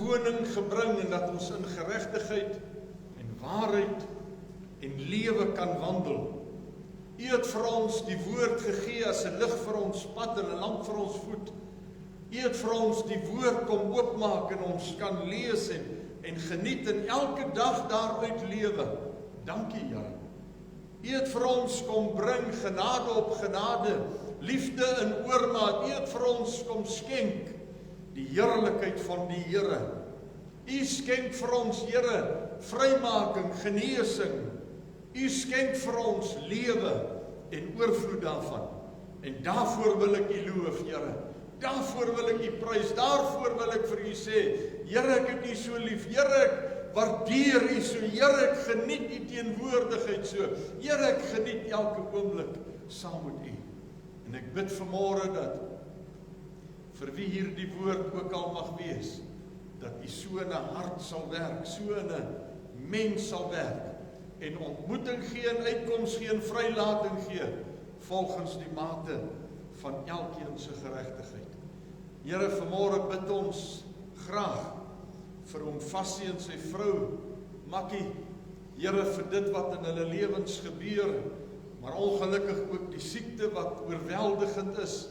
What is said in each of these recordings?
koning gebring en dat ons in geregtigheid en waarheid en lewe kan wandel. U het vir ons die woord gegee as 'n lig vir ons pad en 'n lamp vir ons voet. U het vir ons die woord kom oopmaak en ons kan lees en geniet en elke dag daaruit lewe. Dankie, Here. U het vir ons kom bring genade op genade, liefde in oormaat. U het vir ons kom skenk die heerlikheid van die Here. U skenk vir ons, Here, vrymaking, genesing. U skenk vir ons lewe en oorvloed daarvan. En daarvoor wil ek U loof, Here. Daarvoor wil ek U prys. Daarvoor wil ek vir U sê, Here, ek het U so lief. Here, ek waardeer U so. Here, ek geniet U teenwoordigheid so. Here, ek geniet elke oomblik saam met U. En ek bid vanmôre dat vir wie hier die woord ook al mag wees, dat U so in 'n hart sal werk, so in 'n mens sal werk, en ontmoeting gee en uitkoms gee en vrylating gee, volgens die mate van elkeen se geregtigheid. Here, vanmôre bid ons graag vir oom Fassie en sy vrou, Makkie, Here, vir dit wat in hulle lewens gebeur, maar ongelukkig ook die siekte wat oorweldigend is.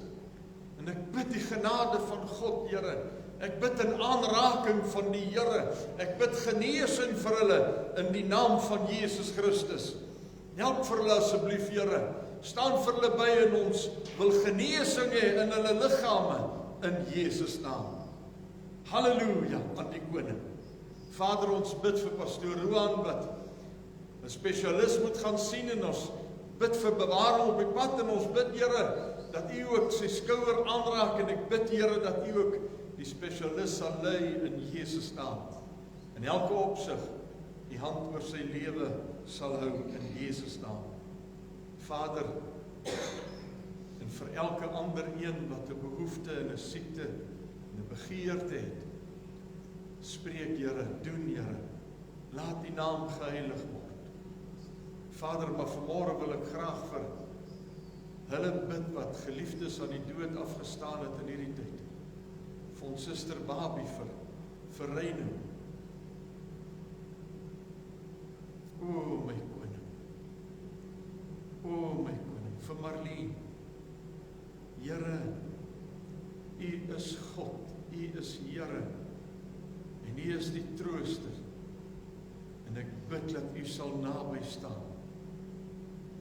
En ek bid die genade van God, Here. Ek bid in aanraking van die Here. Ek bid genesing vir hulle in die naam van Jesus Christus. Help vir hulle asseblief, Here. Staan vir hulle by en ons wil genesing hê in hulle liggame in Jesus naam. Halleluja aan die koning. Vader, ons bid vir pastoor Roan wat 'n spesialis moet gaan sien en ons bid vir bewaring op die pad en ons bid, Here, dat U ook sy skouer aanraak en ek bid, Here, dat U ook die spesialis sal lei in Jesus naam. In elke opsig die hand oor sy lewe sal hou in Jesus naam. Vader, en vir elke ander een wat 'n behoefte en 'n siekte en 'n begeerte het, spreek, Here, doen, Here, laat die naam geheilig word. Vader, maar vanmôre wil ek graag vir hulle bid wat geliefdes aan die dood afgestaan het in hierdie tyd. Vir ons suster Babie, vir Reino. O my koning. O my koning, vir Marlene. Here, U is God, U is Here, en U is die trooster. En ek bid dat U sal naby staan,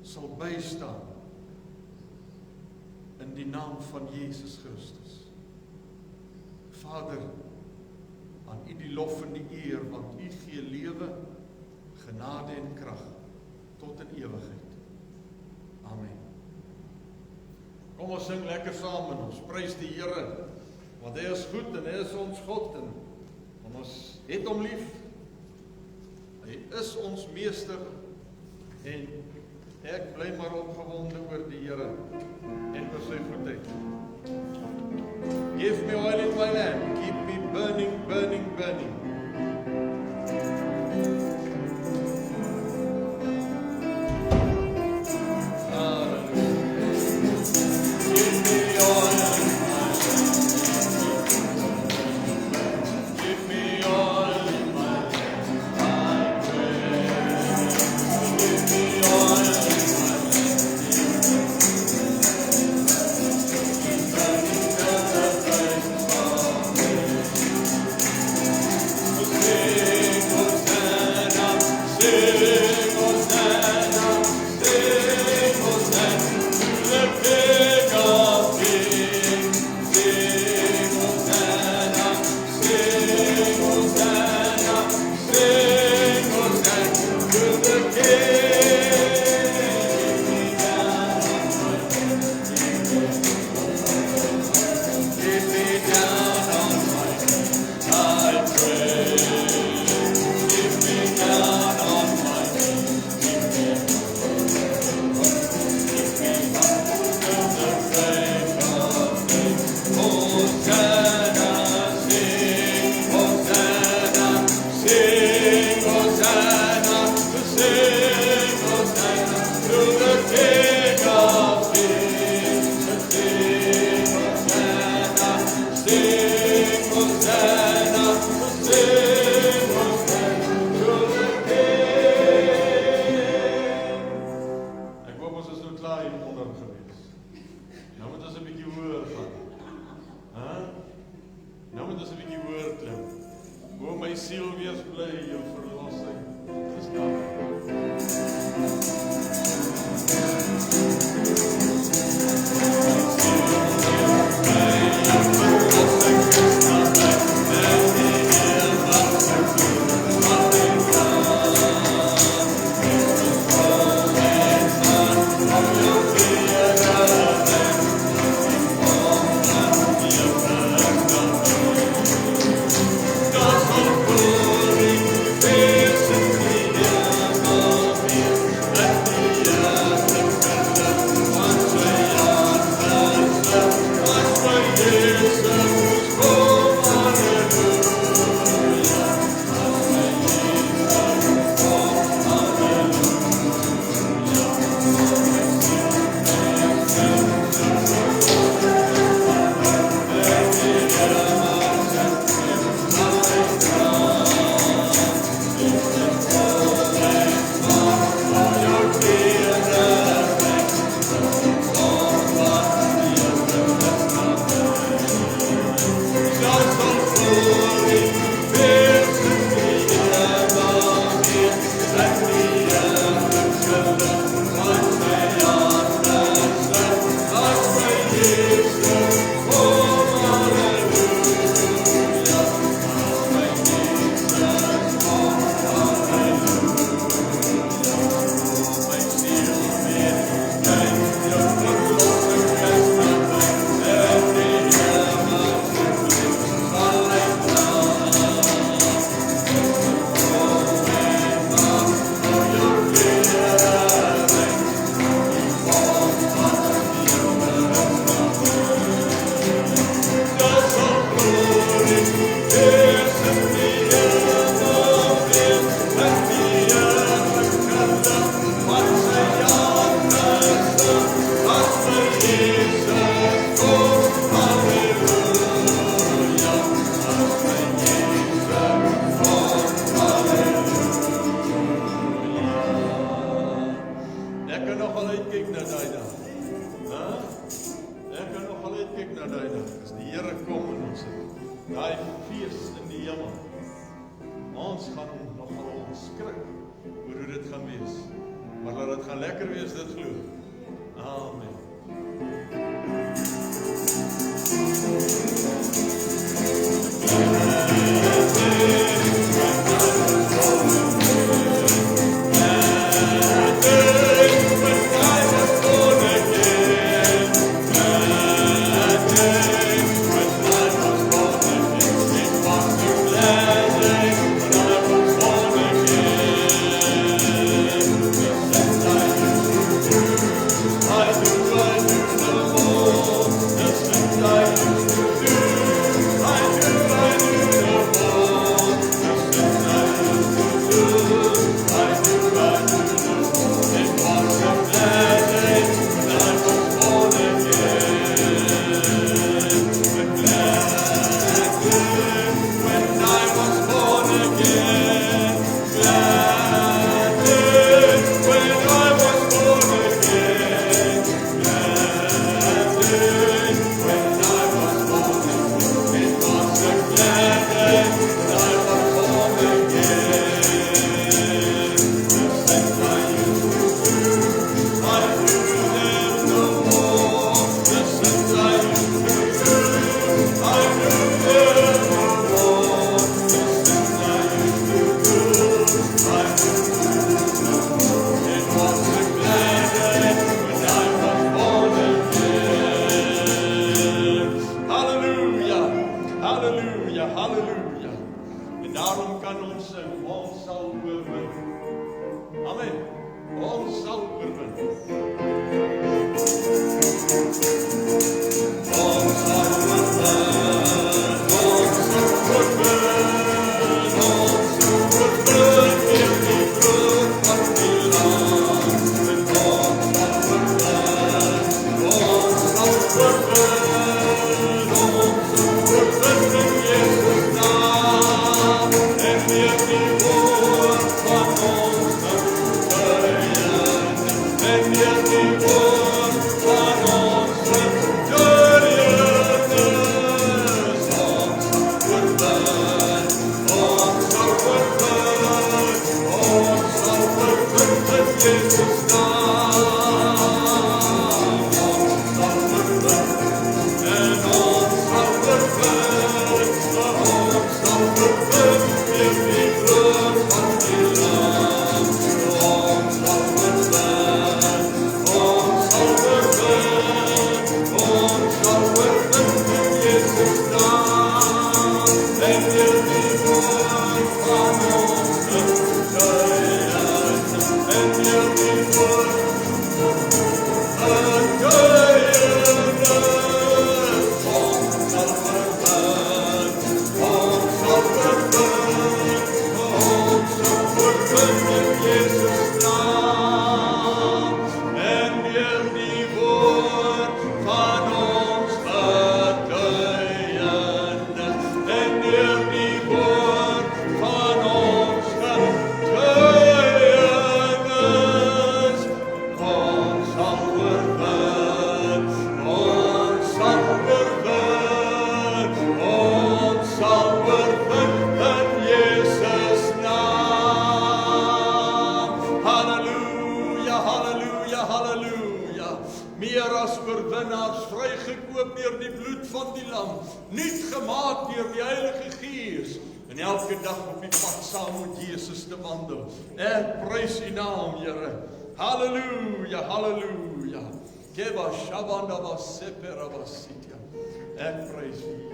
sal bystaan, in die naam van Jesus Christus. Vader, aan U die lof en die eer, want U gee lewe, genade en krag, tot in ewigheid. Amen. Kom ons sing lekker saam en ons prys die Here, want Hy is goed en Hy is ons God en ons het Hom lief. Hy is ons meester en ek bly maar opgewonde oor die Here en oor sy goedheid. Give me oil in my lamp, keep me burning, burning, burning. my siel wees bly, jou verlossing is daar. Ek prys U.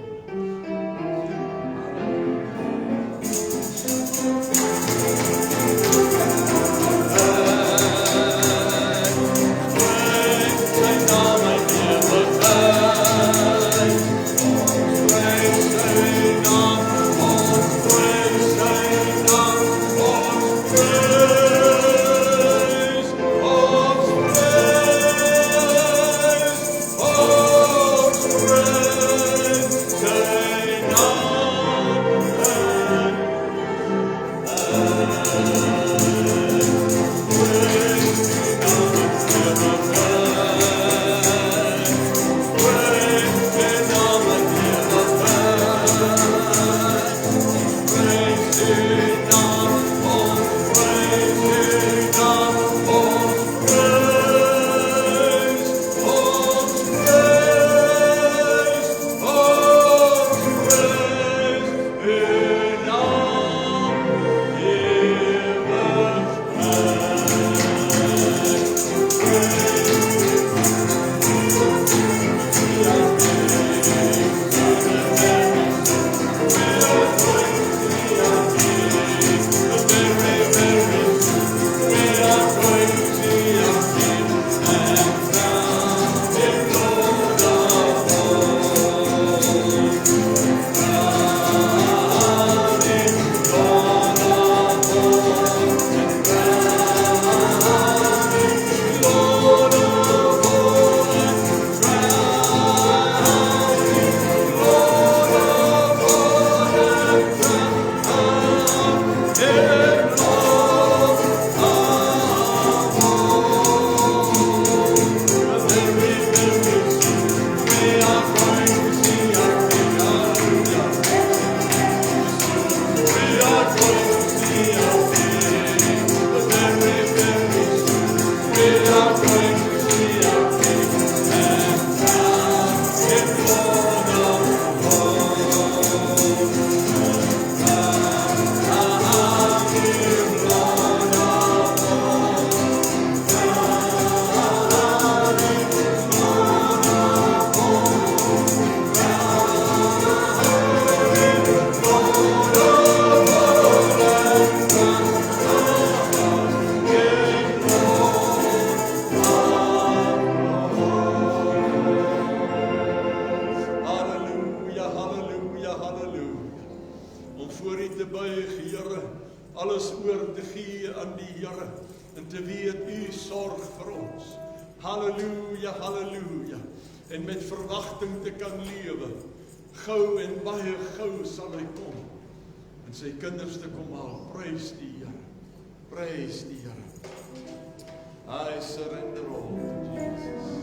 Halleluja, halleluja. En met verwagting te kan lewe. Gou en baie gou sal hy kom. En sy kinders te kom haal. Prys die Here. Prys die Here. I surrender all to Jesus.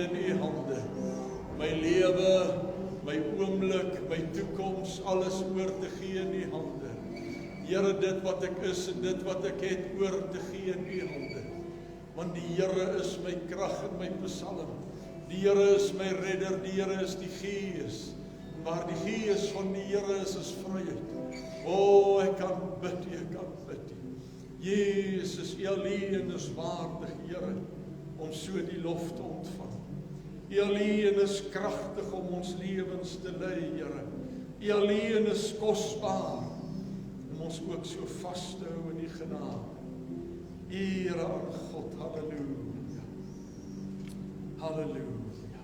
gee in U hande. My lewe, my oomblik, my toekoms, alles oor te gee in U hande. Here, dit wat ek is en dit wat ek het, oor te gee in U hande. Want die Here is my krag en my psalm. Die Here is my redder, die Here is die Gees. En waar die Gees van die Here is vryheid. O, ek kan bid, ek kan bid. Jesus, U alleen is waardig, Here, om so die lof te ontvang. U alleen is kragtig om ons lewens te lei, Here. U alleen is kosbaar om ons ook so vas te hou in die genade. Ere aan God, halleluja. Halleluja.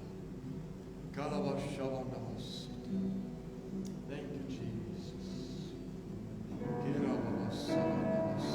Kalabashavanavas. Thank you, Jesus. Kiravasanavas.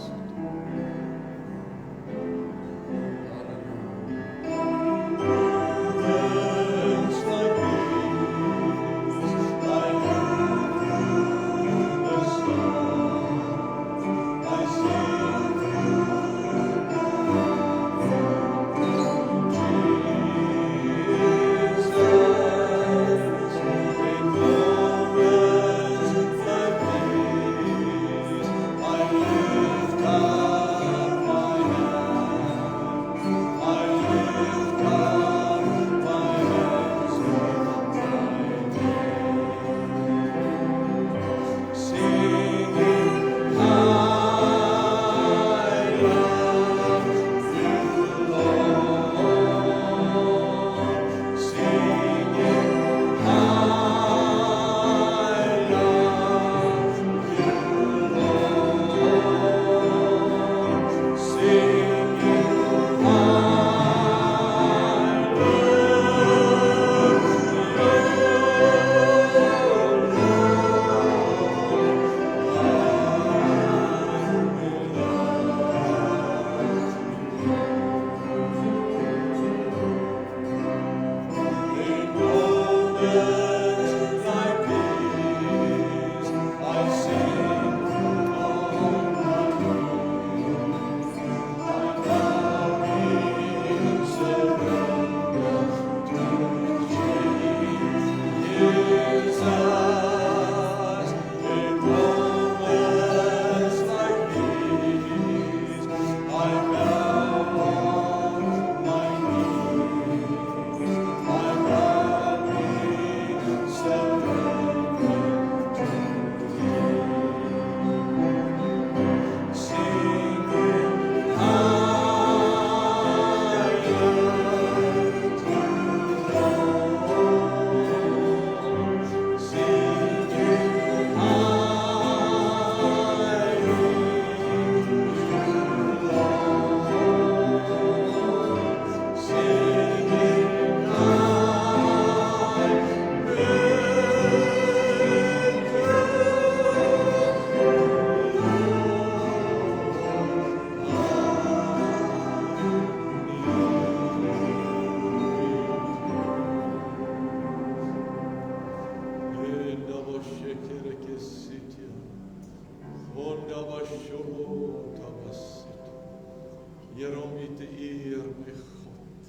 Here, om U te eer, my God,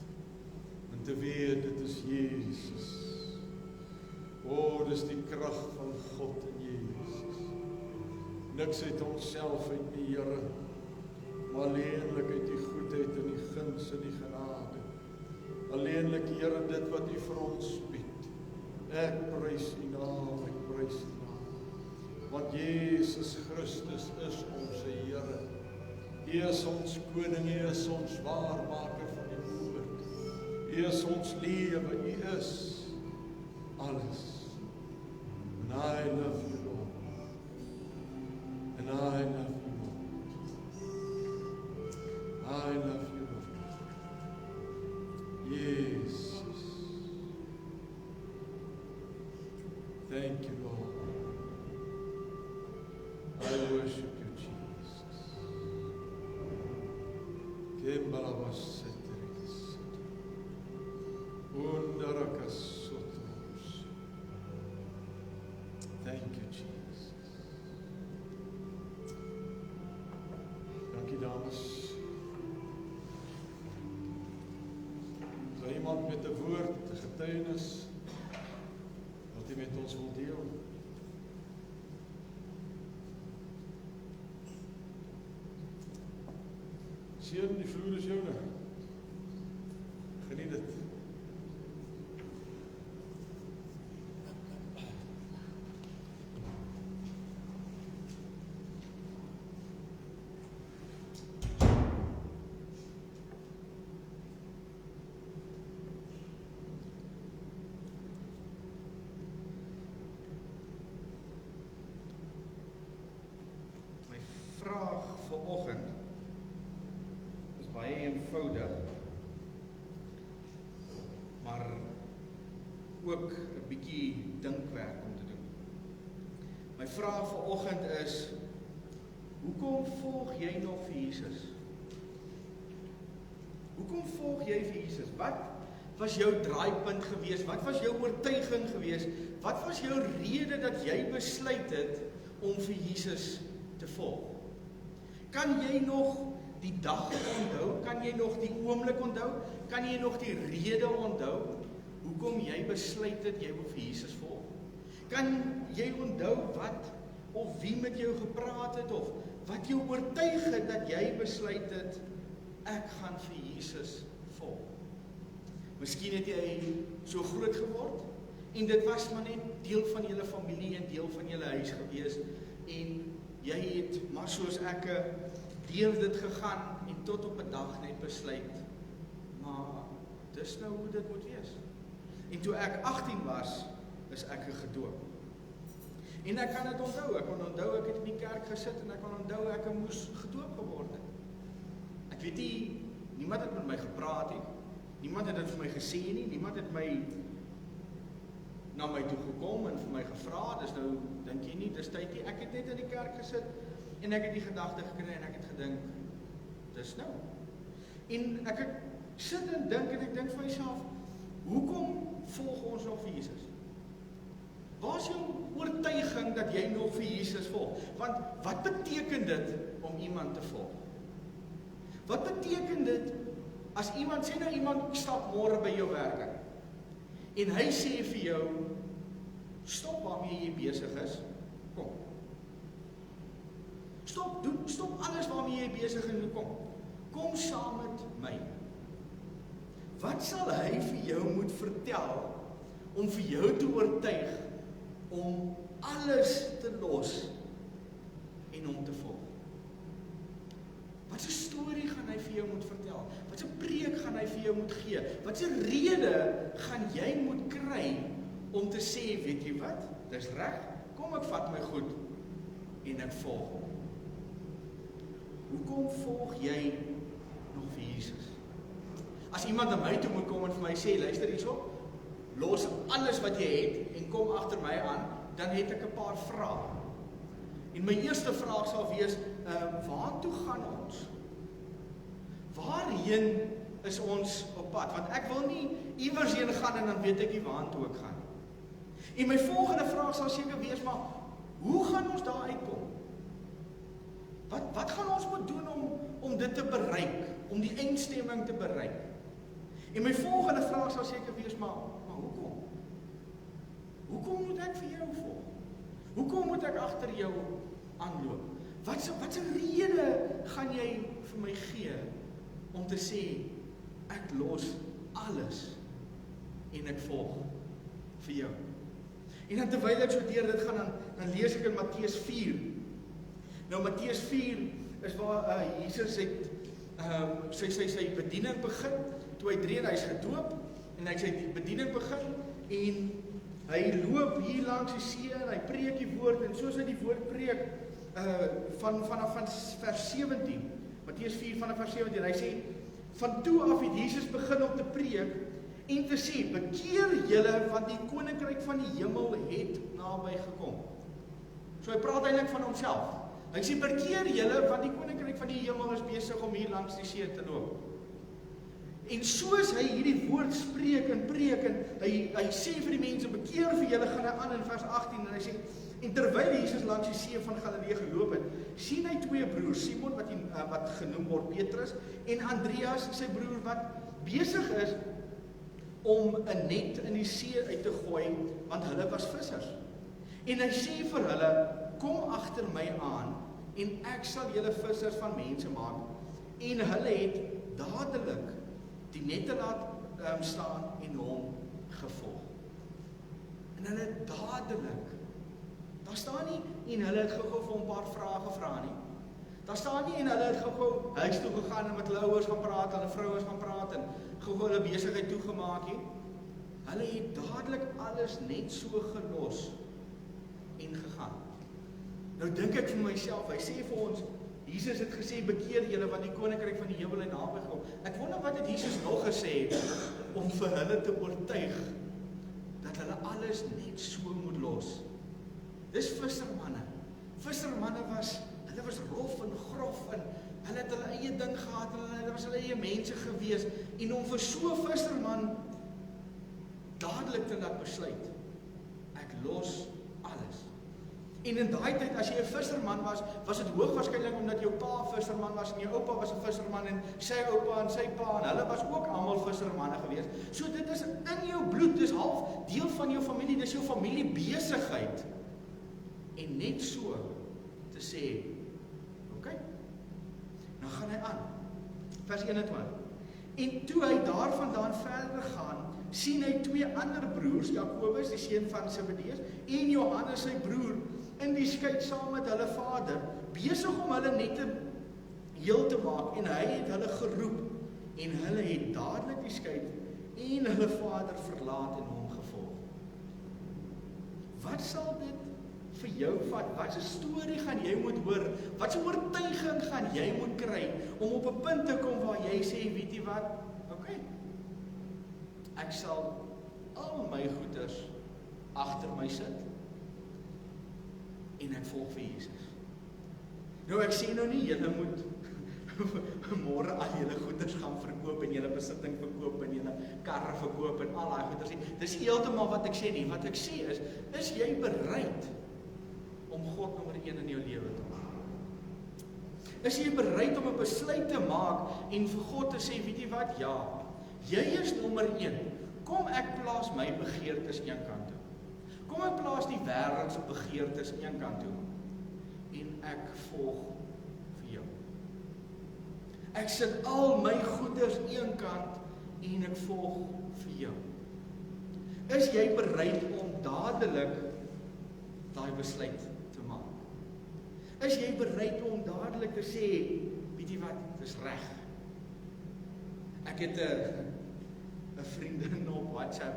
en te weet, dit is Jesus. O, dis die krag van God in Jesus. Niks uit onsself uit die Here, maar alleenlik uit die goedheid en die guns en die genade. Alleenlik, Here, dit wat U vir ons bied. Ek prys U naam, ek prys U naam. Want Jesus Christus is ons Here. U is ons koning, U is ons waarmaker van die woord. U is ons lewe, U is alles. And I love you, Lord. And I love you, Lord. I love you, Lord. Jesus. Thank you, Lord. I worship you, Jesus. Thank you, Jesus. Dankie, dames. As iemand met 'n woord getuienis wat U met ons wil deel. Seun, die vloer is joune. Geniet dit. Vraag vanoggend is baie eenvoudig, maar ook 'n bietjie dinkwerk om te doen. My vraag vanoggend is: hoekom volg jy nog vir Jesus? Hoekom volg jy vir Jesus? Wat was jou draaipunt geweest? Wat was jou oortuiging geweest? Wat was jou rede dat jy besluit het om vir Jesus te volg? Kan jy nog die dag onthou? Kan jy nog die oomblik onthou? Kan jy nog die rede onthou hoekom jy besluit het jy wil vir Jesus volg? Kan jy onthou wat of wie met jou gepraat het of wat jou oortuig het dat jy besluit het ek gaan vir Jesus volg? Miskien het jy so groot geword en dit was maar net deel van julle familie en deel van julle huis gewees en jy het maar soos ek deur dit gegaan en tot op 'n dag net besluit, maar dis nou hoe dit moet wees. En toe ek 18 was, is ek gedoop. En ek kan dit onthou, ek kan onthou ek het in die kerk gesit en ek kan onthou ek moes gedoop geword het. Ek weet nie, niemand het met my gepraat nie, niemand het dit vir my gesê nie, niemand het my na my toe gekom en vir my gevra, dis nou, dink jy nie, dis tyd nie, ek het net in die kerk gesit, en ek het die gedagte gekry en ek het gedink, dis nou. En ek het sit en dink en ek dink vir myself, hoekom volg ons nog vir Jesus? Waar is jou oortuiging dat jy nog vir Jesus volg? Want wat beteken dit om iemand te volg? Wat beteken dit as iemand, sê nou iemand stap môre by jou werk en hy sê vir jou, stop waarmee jy besig is, kom. Stop alles waarmee jy besig is, kom saam met my. Wat sal hy vir jou moet vertel om vir jou te oortuig om alles te los en om te volg? Wat 'n storie gaan hy vir jou moet vertel? Wat 'n preek gaan hy vir jou moet gee? Wat 'n rede gaan jy moet kry om te sê, weet jy wat? Dis reg, kom ek vat my goed en ek volg hom. Hoekom volg jy nog vir Jesus? As iemand na my toe moet kom en vir my sê, luister hierso, los alles wat jy het en kom agter my aan, dan het ek 'n paar vrae. En my eerste vraag sal wees, waartoe gaan ons? Waarheen is ons op pad? Want ek wil nie iewers heen gaan en dan weet ek nie waartoe ek gaan. En my volgende vraag sal seker wees, maar hoe gaan ons daar uitkom? Wat gaan ons moet doen om dit te bereik, om die eindstemming te bereik? En my volgende vraag sal seker wees, maar hoekom? Hoekom moet ek vir jou volg? Hoekom moet ek agter jou aanloop? Wat 'n rede gaan jy vir my gee om te sê, ek los alles en ek volg vir jou? En dan terwyl ek so deur dit gaan, dan lees ek in Matteus 4. Nou Matteus 4 is waar Jesus het sy bediening begin, toe hy 3 en hy's gedoop, en hy sy bediening begin, en hy loop hier langs die see, en hy preek die woord, en soos hy die woord preek, vanaf vers 17, Matteus 4 vanaf vers 17, hy sê, van toe af het Jesus begin om te preek, en te sê, bekeer julle, want die koninkryk van die hemel het naby gekom. So hy praat eintlik van homself. Hy sê, bekeer julle, want die koninkryk van die hemel is besig om hier langs die see te loop. En soos hy hierdie woord spreek en preek, en hy sê vir die mense, bekeer vir julle, gaan hy aan in vers 18, en hy sê, en terwyl Jesus langs die see van Galilea geloop het, sien hy 2 broers, Simon, wat genoem word Petrus, en Andreas, sy broer, wat besig is om 'n net in die see uit te gooi, want hulle was vissers. En hy sê vir hulle, kom agter my aan, en ek sal julle vissers van mense maak. En hulle het dadelik die nette laat staan en hom gevolg. En hulle dadelik, daar staan nie, en hulle het gou vir 'n paar vrae gevra nie. Daar staan nie, en hulle het gou huis toe gegaan en met hulle ouers gaan praat, hulle vrouens gaan praat, en gou hulle besigheid toegemaak nie. Hulle het dadelik alles net so gelos en gegaan. Nou dink ek vir myself, hy sê vir ons, Jesus het gesê, bekeer julle, want die koninkryk van die hemel en naby kom. Ek wonder wat het Jesus nog gesê, om vir hulle te oortuig, dat hulle alles net so moet los. Dis vissermanne. Vissermanne hulle was rof en grof, en hulle het hulle eie ding gehad, en hulle was hulle eie mense gewees, en om vir so 'n visserman dadelik te laat besluit, ek los alles. En in daai tyd, as jy 'n visserman was dit hoogwaarskynlik omdat jou pa 'n visserman was, en jou oupa was 'n visserman, en sy oupa en sy pa, en hulle was ook almal vissermanne gewees. So dit is in jou bloed, dis half deel van jou familie, dis jou familie besigheid. En net so te sê, okay, nou gaan hy aan. Vers 21. En toe hy daarvandaan verder gaan, sien hy 2 ander broers, Jakobus, die seun van Zebedeus, en Johannes sy broer, in die skei saam met hulle vader, besig om hulle nette heel te maak, en hy het hulle geroep, en hulle het dadelik die skei en hulle vader verlaat en hom gevolg. Wat sal dit vir jou vat? Wat 'n storie gaan jy moet hoor? Wat 'n oortuiging gaan jy moet kry om op 'n punt te kom waar jy sê, weet jy wat? Okay. Ek sal al my goeders agter my sit en ek volg vir Jesus. Nou ek sê nou nie julle moet môre al julle goeders gaan verkoop en julle besitting verkoop en julle karre verkoop en al daai goeders nie. Dis heeltemal wat ek sê nie. Wat ek sê is jy bereid om God nommer 1 in jou lewe te maak? Is jy bereid om 'n besluit te maak en vir God te sê, weet jy wat? Ja, jy is nommer 1. Kom ek plaas my begeertes een kant toe. Kom ek plaas die wêreld se begeertes een kant toe. En ek volg vir jou. Ek sit al my goeders een kant en ek volg vir jou. Is jy bereid om dadelik daai besluit te maak? Is jy bereid om dadelik te sê, weet jy wat, dis reg. Ek het 'n vriendin op WhatsApp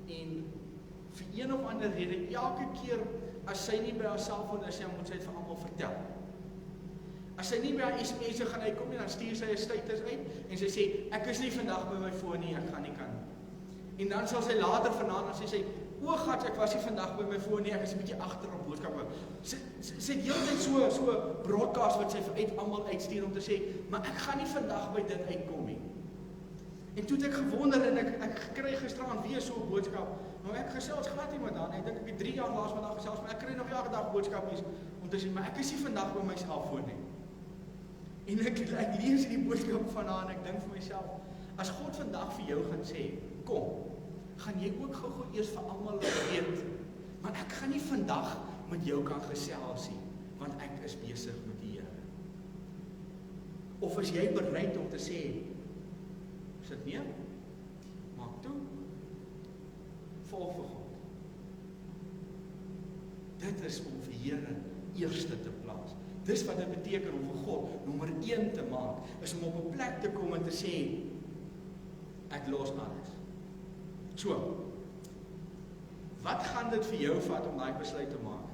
en vir een of ander rede, elke keer as sy nie by haar selfoon is, moet sy dit vir almal vertel. As sy nie by haar SMS'e gaan uitkom nie, dan stuur sy 'n status uit en sy sê, ek is nie vandag by my foon nie, ek gaan nie kan. En dan sal sy later vanaand, dan sê sy, o gat, ek was nie vandag by my foon nie, ek is 'n bietjie agter op boodskappe. Sy het heeltyd so broadcast wat sy vir almal uitstuur om te sê, maar ek gaan nie vandag by dit uitkom nie. En toe het ek gewonder en ek kry gisteraan weer so 'n boodskap. Nou ek gesels glad nie met haar nie. Ek dink ek het 3 jaar laas met haar gesels, maar ek kry nog elke dag boodskapies om te sê, maar ek is nie vandag by my selfoon nie. En ek lees die boodskap van haar en ek dink vir myself, as God vandag vir jou gaan sê, kom, gaan jy ook gou eers vir almal weet, maar ek gaan nie vandag met jou kan gesels nie, want ek is besig met die Here. Of is jy bereid om te sê, sit neer, maak toe, volg vir God. Dit is om vir Here eerste te plaas. Dis wat dit beteken om vir God nommer 1 te maak, is om op 'n plek te kom en te sê, ek los alles. So, wat gaan dit vir jou vat om daai besluit te maak?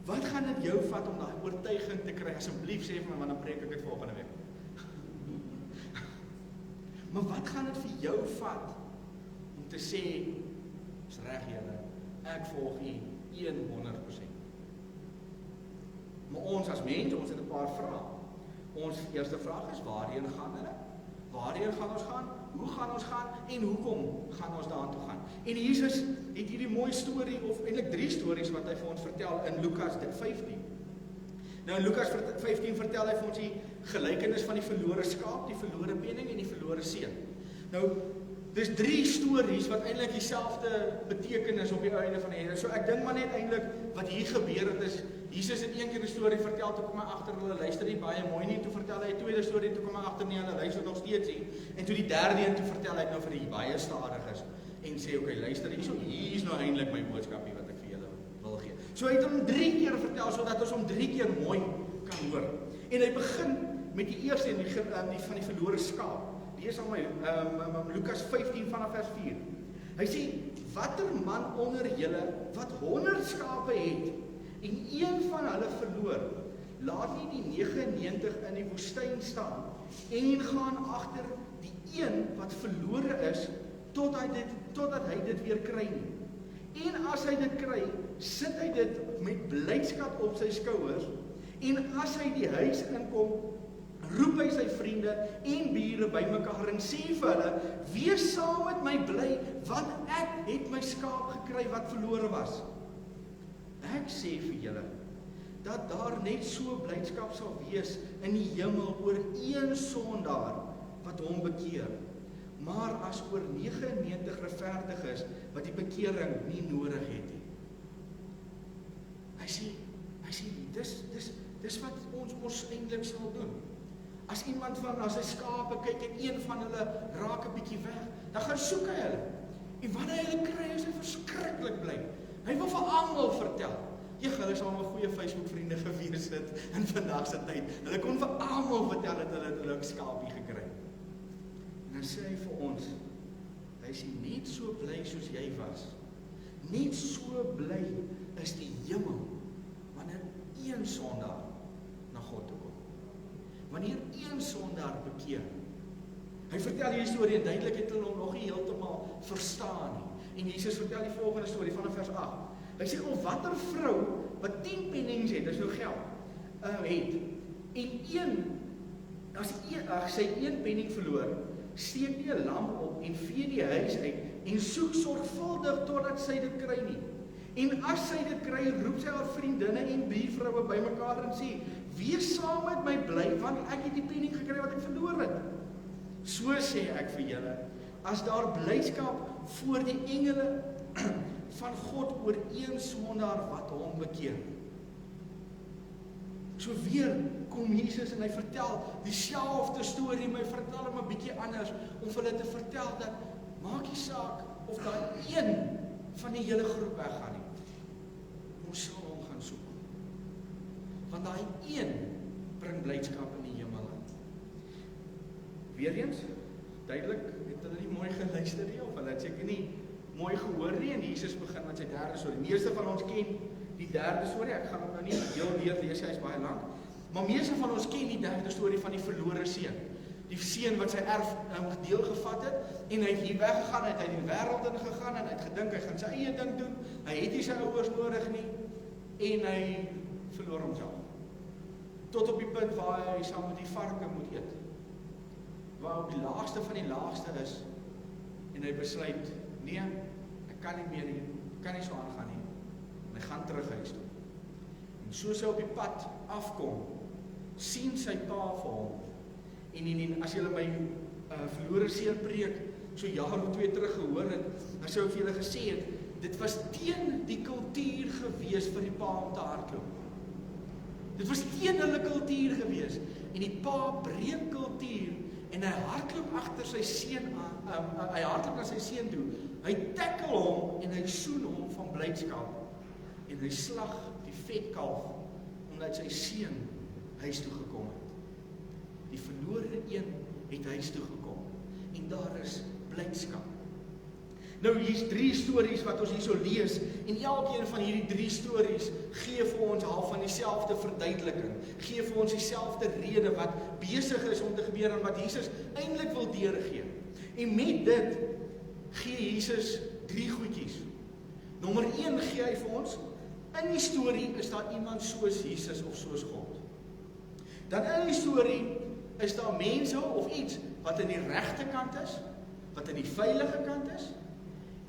Wat gaan dit jou vat om daai oortuiging te kry? Asseblief sê vir my, want dan preek ek dit volgende week. Maar wat gaan dit vir jou vat om te sê, is reg Here, ek volg U 100%. Maar ons as mense, ons het 'n paar vrae. Ons eerste vraag is, waarheen gaan hulle? Waarheen gaan ons gaan? Hoe gaan ons gaan? En hoekom gaan ons daartoe gaan? En Jesus het hierdie mooi storie, of eintlik 3 stories wat hy vir ons vertel in Lukas 15. Nou in Lukas 15 vertel hy vir ons die gelykenis van die verlore skaap, die verlore penning en die verlore seun. Nou, dis 3 stories wat eintlik dieselfde betekenis op die einde van die hele. So ek dink maar net eintlik wat hier gebeur het is, Jesus het een keer 'n storie vertel, toe kom hy agter hulle luister nie baie mooi nie, toe vertel hy 'n tweede storie, toe kom hy agter nie hulle luister nog steeds nie, en toe die derde een toe vertel hy nou vir die baie stadiges en sê okay, luister hier is nou eintlik my boodskapie wat ek vir julle wil gee. So hy het hom 3 keer vertel sodat ons hom 3 keer mooi kan hoor. En hy begin met die eerste die van die verlore skaap. Lees aan my Lukas 15 vanaf vers 4. Hy sê, watter man onder julle wat 100 skape het en een van hulle verloor, laat nie die 99 in die woestyn staan en gaan agter die een wat verlore is totdat hy dit weer kry nie. En as hy dit kry, sit hy dit met blydskap op sy skouers, en as hy die huis inkom, roep hy sy vriende en bure bymekaar en sê vir hulle, wees saam met my bly, want ek het my skaap gekry wat verlore was. Ek sê vir julle, dat daar net so blydskap sal wees in die hemel oor een sondaar wat hom bekeer, maar as oor 99 regverdiges wat die bekering nie nodig het nie. Hy sê, dis wat ons eintlik sal doen. As iemand van na sy skape kyk en een van hulle raak 'n bietjie weg, dan gaan soek hy hulle. En wanneer hy hulle kry, is hy verskriklik bly. Hy wil vir almal vertel. Hulle is almal goeie Facebook vriende gewees het in vandag se tyd. Hulle kon vir almal vertel dat hulle 'n skaapie gekry het. En dan sê hy vir ons, hy is net so bly soos jy was. Net so bly is die hemel wanneer een sondaar na God toe kom. Wanneer een sondaar bekeer. Hy vertel hierdie storie en duidelik het hulle hom nog nie heeltemal verstaan nie. En Jesus vertel die volgende storie vanaf vers 8. Hy sê, of watter vrou wat 10 pennies het, dis nou geld, het, en as sy 1 penning verloor, steek nie 'n lamp op en vee die huis uit en soek sorgvuldig totdat sy dit kry nie. En as sy dit kry, roep sy haar vriendinne en buurvroue bymekaar en sê, wees saam met my bly, want ek het die penning gekry wat ek verloor het. So sê ek vir julle, as daar blydskap voor die engele van God oor een sondaar wat hom bekeer. So weer kom Jesus en hy vertel dieselfde storie, maar hy vertel hom 'n bietjie anders, om vir hulle te vertel dat, maak nie saak of daar een van die hele groep weggaan nie. Ons sal hom gaan soek. Want daai een bring blydskap in die hemel aan. Weereens, duidelik het hulle nie mooi geluister nie, of hulle het seker nie mooi gehoor nie, en Jesus begin met sy derde storie. Die meeste van ons ken die derde storie, ek gaan hom nou nie heel weer lees, hy is baie lank, maar meeste van ons ken die derde storie van die verlore seun. Die seun wat sy erf deel gevat het, en hy het hier weggegaan, hy het uit die wêreld ingegaan, en hy het gedink, hy gaan sy eie ding doen, hy het nie sy ouers nodig nie, en hy verloor homself. Tot op die punt waar hy saam met die varke moet eet, waar op die laagste van die laagste is, en hy besluit, nee, ek kan nie meer nie, kan nie so aangaan nie, en hy gaan terug huis toe. En soos hy op die pad afkom, sien sy pa vir hom, en as julle my verlore seun preek, so jaar of 2 terug gehoor het, dan sou ek vir julle gesê het, dit was teen die kultuur gewees vir die pa om te hardloop. Dit was teen hulle kultuur gewees, en die pa breek kultuur, en hy hardloop agter sy seun aan, hy hardloop na sy seun toe, hy tackle hom, en hy soen hom van blydskap, en hy slag die vetkalf, omdat sy seun huis toe gekom het. Die verlore een het huis toe gekom, en daar is blydskap. Nou, hier's 3 stories wat ons hierso lees, en elkeen van hierdie 3 stories gee vir ons half van dieselfde verduideliking, gee vir ons dieselfde rede wat besig is om te gebeur en wat Jesus eintlik wil deurgee. En met dit gee Jesus 3 goedjies. Nommer 1 gee hy vir ons, in die storie is daar iemand soos Jesus of soos God. Dan in die storie is daar mense of iets wat aan die regte kant is, wat aan die veilige kant is,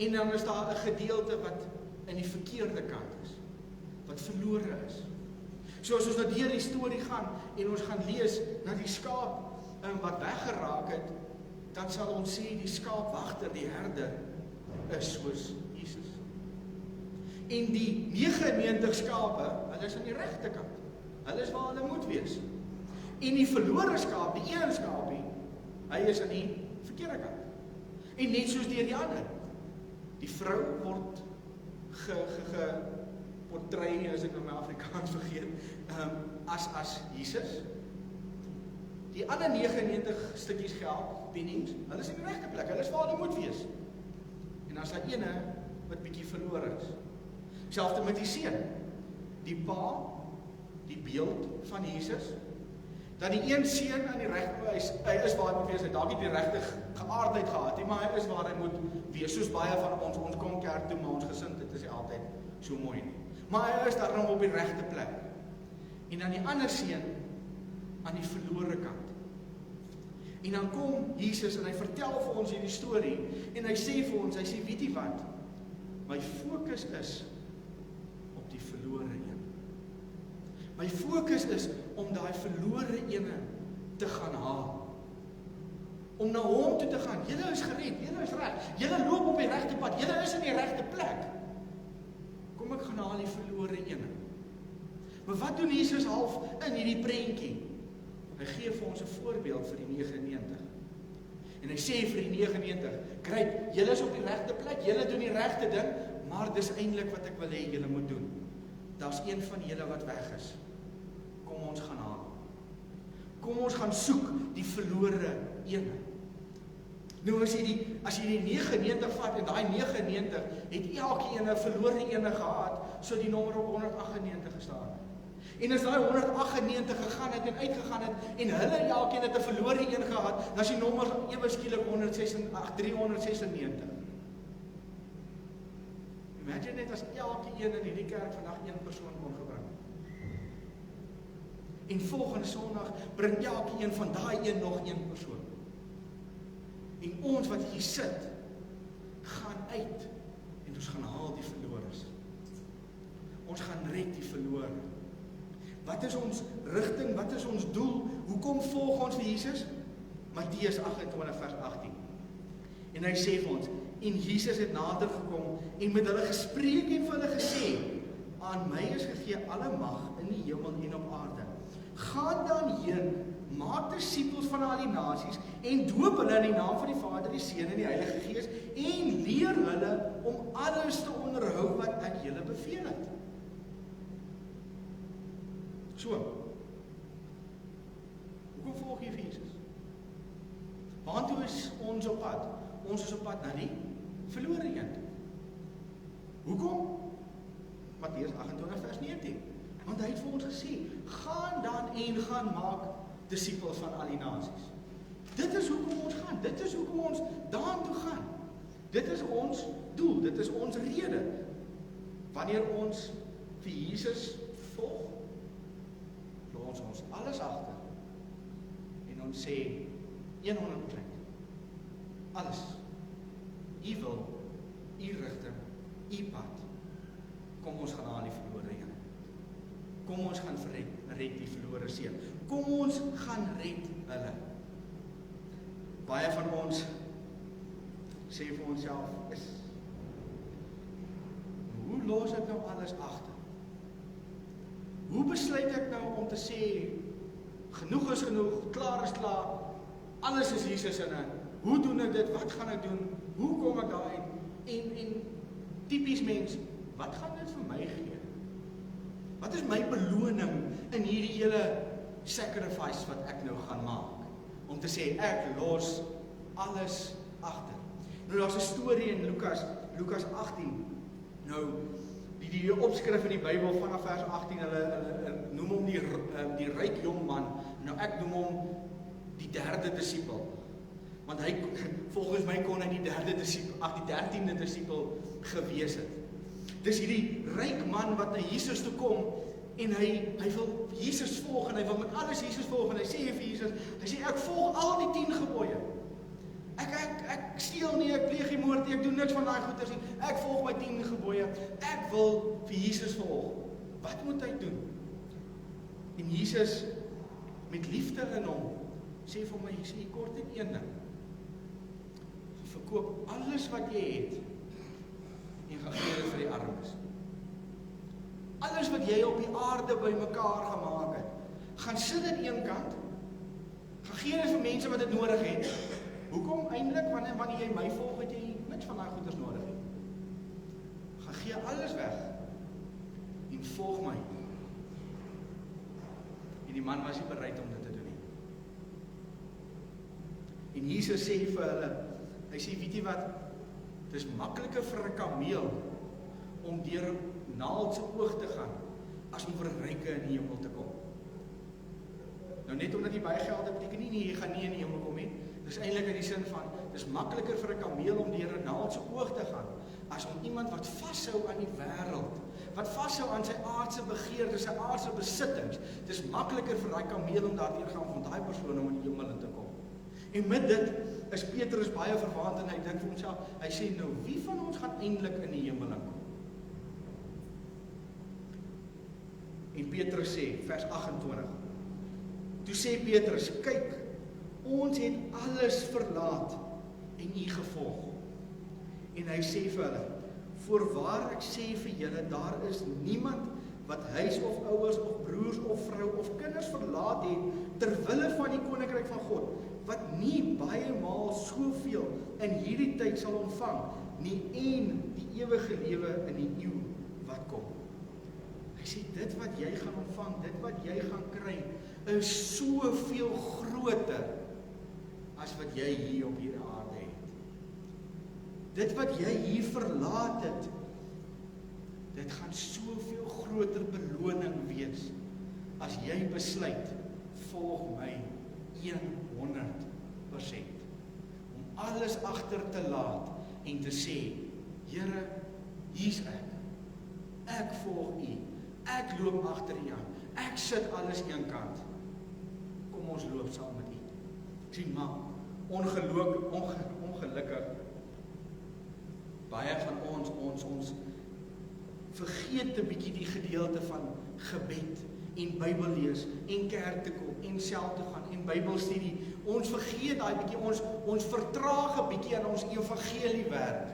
en dan is daar 'n gedeelte wat in die verkeerde kant is, wat verlore is. So as ons nou deur die storie gaan, en ons gaan lees na die skaap wat weggeraak het, dan sal ons sê die skaapwagter, die herder, is soos Jesus. En die 99 skape, hulle is aan die regte kant. Hulle is waar hulle moet wees. En die verlore skaap, die een skaapie, hy is aan die verkeerde kant. En net soos deur die ander. Die vrou word portrei, as ek nou my Afrikaans vergeet, as Jesus. Die ander 99 stukkies geld, pennies, hulle is in die regte plek, hulle is waar hulle moet wees. En as daar ene wat bietjie verlore is. Selfs met die seun, die pa, die beeld van Jesus, dan die een seun aan die regte, hy is waar hy moet wees, hy dalk nie die regte geaardheid gehad, maar hy is waar hy moet wees, soos baie van ons kom kerk toe, maar ons gesindheid is nie altyd so mooi nie. Maar hy is daarom op die regte plek. En dan die ander seun aan die verlore kant. En dan kom Jesus en hy vertel vir ons hierdie storie en hy sê vir ons, hy sê, weet jy wat? My fokus is op die verlore een. My fokus is om daai verlore ene te gaan haal. Om na hom toe te gaan. Julle is gered, julle is reg. Julle loop op die regte pad, julle is in die regte plek. Kom ek gaan haal die verlore ene. Maar wat doen Jesus half in hierdie prentjie? Hy gee vir ons 'n voorbeeld vir die 99. En hy sê vir die 99, kyk, julle is op die regte plek, julle doen die regte ding, maar dis eintlik wat ek wil hê julle moet doen. Daar's een van julle wat weg is. Kom ons gaan haal. Kom ons gaan soek die verlore ene. Nou as jy die 99 vat en daai 99 het elkeen 'n verlore ene gehad, so die nommer op 198 gestaan. En as daai 198 gegaan het en uitgegaan het en hulle elkeen het 'n verlore een gehad, dan is die nommer ewe skielik 396. Imagine net as elkeen in hierdie kerk vandag een persoon kon gebring. En volgende Sondag bring elkeen van daai een nog een persoon. En ons wat hier sit, gaan uit en ons gaan haal die verlores. Ons gaan red die verlore. Wat is ons rigting? Wat is ons doel? Hoekom volg ons vir Jesus? Matteus 28 vers 18. En hy sê vir ons, en Jesus het nader gekom en met hulle gespreek en vir hulle gesê, aan my is gegee alle mag in die hemel en op aarde. Gaan dan heen, maak disippels van al die nasies en doop hulle in die naam van die Vader, die Seun en die Heilige Gees en leer hulle om alles te onderhou wat ek julle beveel het. So, hoekom volg jy vir Jesus? Waartoe is ons op pad? Ons is op pad na die verlore een. Hoekom? Matteus 28 vers 19. Want hy het vir ons gesê, gaan dan en gaan maak disippels van al die nasies. Dit is hoekom ons gaan, dit is hoekom ons daartoe gaan. Dit is ons doel, dit is ons rede. Wanneer ons vir Jesus volg, los ons alles agter en ons sê 100%. Alles. U wil, u rigting, u pad. Kom ons gaan haal die verlore een. Kom ons gaan red die verlore seun. Kom ons gaan red hulle. Baie van ons sê vir onsself is, hoe los ek nou alles agter? Hoe besluit ek nou om te sê, genoeg is genoeg, klaar is klaar, alles is Jesus in. Hoe doen ek dit? Wat gaan ek doen? Hoe kom ek daarin? En typies mens, wat gaan dit vir my gee? Wat is my beloning in hierdie hele sacrifice wat ek nou gaan maak? Om te sê, ek los alles agter. Nou, daar's 'n storie in Lukas 18. Nou, die opskrif in die Bybel vanaf vers 18, hulle noem hom die ryk jong man. Nou, ek noem hom die derde disipel. Want hy, volgens my kon hy die 13de disipel gewees het. Dis hierdie ryk man wat na Jesus toe kom en hy wil Jesus volg en hy wil met alles Jesus volg en hy sê vir Jesus, hy sê ek volg al die 10 gebooie. Ek steel nie, ek pleeg nie moord nie, ek doen niks van daai goeders nie. Ek volg my 10 gebooie. Ek wil vir Jesus volg. Wat moet hy doen? En Jesus met liefde in hom sê vir my, jy kort net een ding. verkoop alles wat jy het en gaan gee dit vir die armes. Alles wat jy op die aarde bymekaar gemaak het, gaan sit aan een kant, gaan gee dit vir mense wat dit nodig het. Hoekom eintlik wanneer jy my volg, het jy niks van daai goeders nodig het? Gaan gee alles weg en volg my. En die man was nie bereid om dit te doen nie. En Jesus sê vir hulle, hy sê, weet jy wat, dit is makliker vir 'n kameel om deur 'n naald se oog te gaan, as om vir 'n ryke in die hemel te kom. Nou net omdat jy baie geld het, beteken nie, jy gaan nie in die hemel kom nie. Dis eintlik in die sin van, dis makliker vir 'n kameel om deur 'n naald se oog te gaan, as om iemand wat vashou aan die wêreld, wat vashou aan sy aardse begeertes, sy aardse besittings. Dis makliker vir daai kameel om daardeur gaan van daai persoon om in die hemel in te kom. En met dit is Petrus baie verwaand en hy dink vir homself, hy sê nou, wie van ons gaan eintlik in die hemel inkom? En Petrus sê, vers 28, toe sê Petrus, kyk, ons het alles verlaat en u gevolg. En hy sê vir hulle, voorwaar ek sê vir julle, daar is niemand wat huis of ouers of broers of vrou of kinders verlaat het, terwille van die koninkryk van God, wat nie baie maal soveel in hierdie tyd sal ontvang, nie en die ewige lewe in die eeu wat kom. Hy sê, dit wat jy gaan ontvang, dit wat jy gaan kry, is soveel groter as wat jy hier op hierdie aarde het. Dit wat jy hier verlaat het, dit gaan soveel groter beloning wees, as jy besluit, volg my 100%. Om alles agter te laat, en te sê, Here, hier's ek. Ek volg u. Ek loop agter u aan. Ek sit alles een kant. Kom ons loop saam met u. Sien maar, ongelukkig, baie van ons vergeet 'n bietjie die gedeelte van gebed en Bybel lees en kerk te kom en self te gaan en Bybelstudie. Ons vergeet daai bietjie, ons vertraag 'n bietjie aan ons evangelie werk,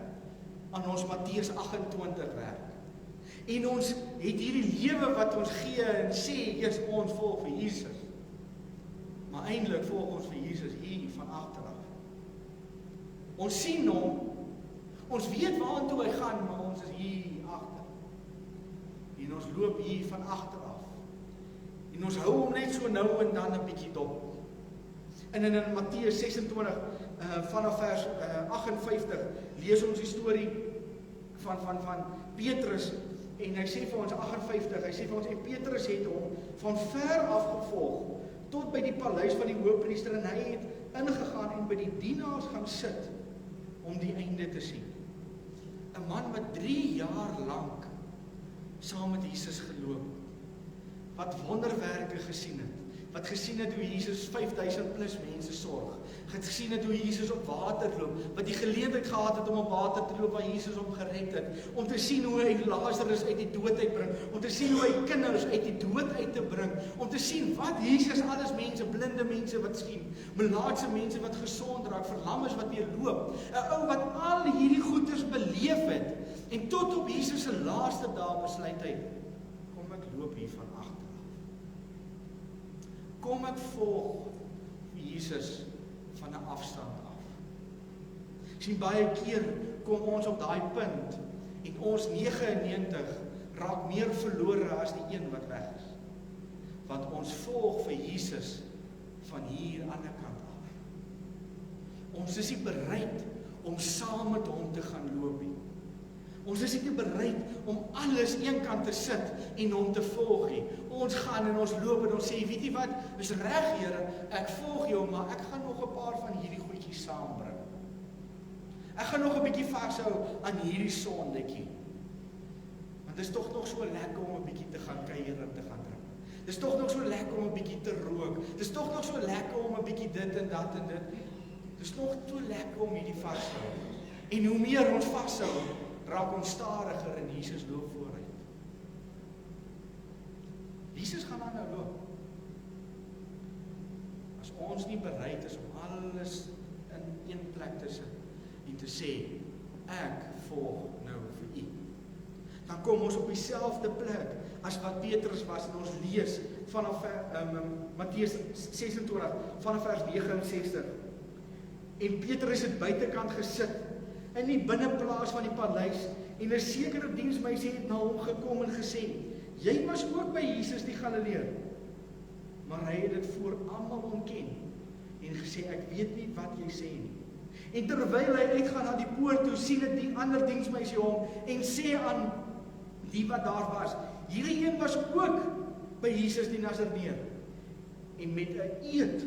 aan ons Matteus 28 werk. En ons het hierdie lewe wat ons gee en sê, eers ons volg vir Jesus. Maar eintlik volg ons vir Jesus hier van agteraf. Ons sien hom, ons weet waartoe hy gaan, maar ons is hier agter. En ons loop hier van agteraf. En ons hou hom net so nou en dan 'n bietjie dop. En in Matteus 26 vanaf vers 58 lees ons die storie van Petrus. En hy sê vir ons 58, hy sê vir ons, en Petrus het hom van ver af gevolg tot by die paleis van die hoofpriester, en hy het ingegaan en by die dienaars gaan sit om die einde te sien. 'n Man wat 3 jaar lank saam met Jesus geloop, wat wonderwerke gesien het, wat gesien het hoe Jesus 5000 plus mense sorg, gesien het hoe Jesus op water loop, wat die geleentheid gehad het om op water te loop waar Jesus hom gered het, om te sien hoe hy Lazarus uit die dood uitbring, om te sien hoe hy kinders uit die dood uit te bring, om te sien wat Jesus alles mense, blinde mense wat sien, melaatse mense wat gesond raak, verlammes wat weer loop, 'n ou wat al hierdie goeders beleef het, en tot op Jesus se laaste dae besluit hy, kom ek loop hier van agteraf. Kom ek volg Jesus van 'n afstand af. Sien, baie keer kom ons op daai punt en ons 99 raak meer verlore as die een wat weg is. Want ons volg vir Jesus van hier aan die kant af. Ons is nie bereid om saam met hom te gaan loop nie. Ons is nie bereid om alles eenkant te sit en hom te volg nie. Ons gaan en ons loop en ons sê, weet jy wat, is reg Here, ek volg jou, maar ek gaan nog 'n paar van hierdie goedjies saambring. Ek gaan nog 'n bietjie vashou aan hierdie sondetjie. Want dit is tog nog so lekker om 'n bietjie te gaan kuier en te gaan drink. Dit is tog nog so lekker om 'n bietjie te rook. Dit is tog nog so lekker om 'n bietjie dit en dat en dit. Dit is nog te lekker om hierdie vashou. En hoe meer ons vashou, raak ons stadiger en Jesus loop vooruit. Jesus gaan aan nou loop. As ons nie bereid is om alles in een plek te sit, en te sê, ek volg nou vir U. Dan kom ons op dieselfde plek as wat Petrus was, en ons lees vanaf Matteus 26, vanaf vers 69. En Petrus het buitekant gesit, in die binneplaas van die paleis, en 'n sekere diensmeisie het na hom gekom en gesê, jy was ook by Jesus die Galileër. Maar hy het dit voor almal ontken, en gesê, ek weet nie wat jy sê nie. En terwyl hy uitgaan na die poort toe, sien dit die ander diensmeisie hom, en sê aan die wat daar was, hierdie een was ook by Jesus die Nasareër. En met 'n eed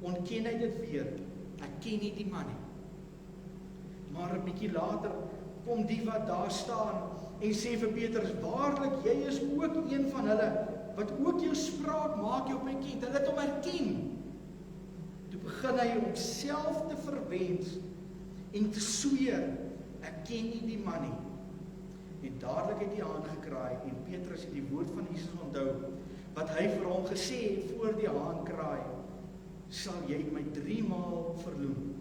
ontken hy dit weer, ek ken nie die man nie. Maar 'n bietjie later kom die wat daar staan en sê vir Petrus, waarlik, jy is ook een van hulle, wat ook jou spraak maak jou bekend. Hulle het hom herken. Toe begin hy homself te verwens en te sweer, ek ken nie die man nie. En dadelik het die haan gekraai en Petrus het die woord van Jesus onthou, wat hy vir hom gesê het voor die haan kraai, sal jy my 3 maal verloon.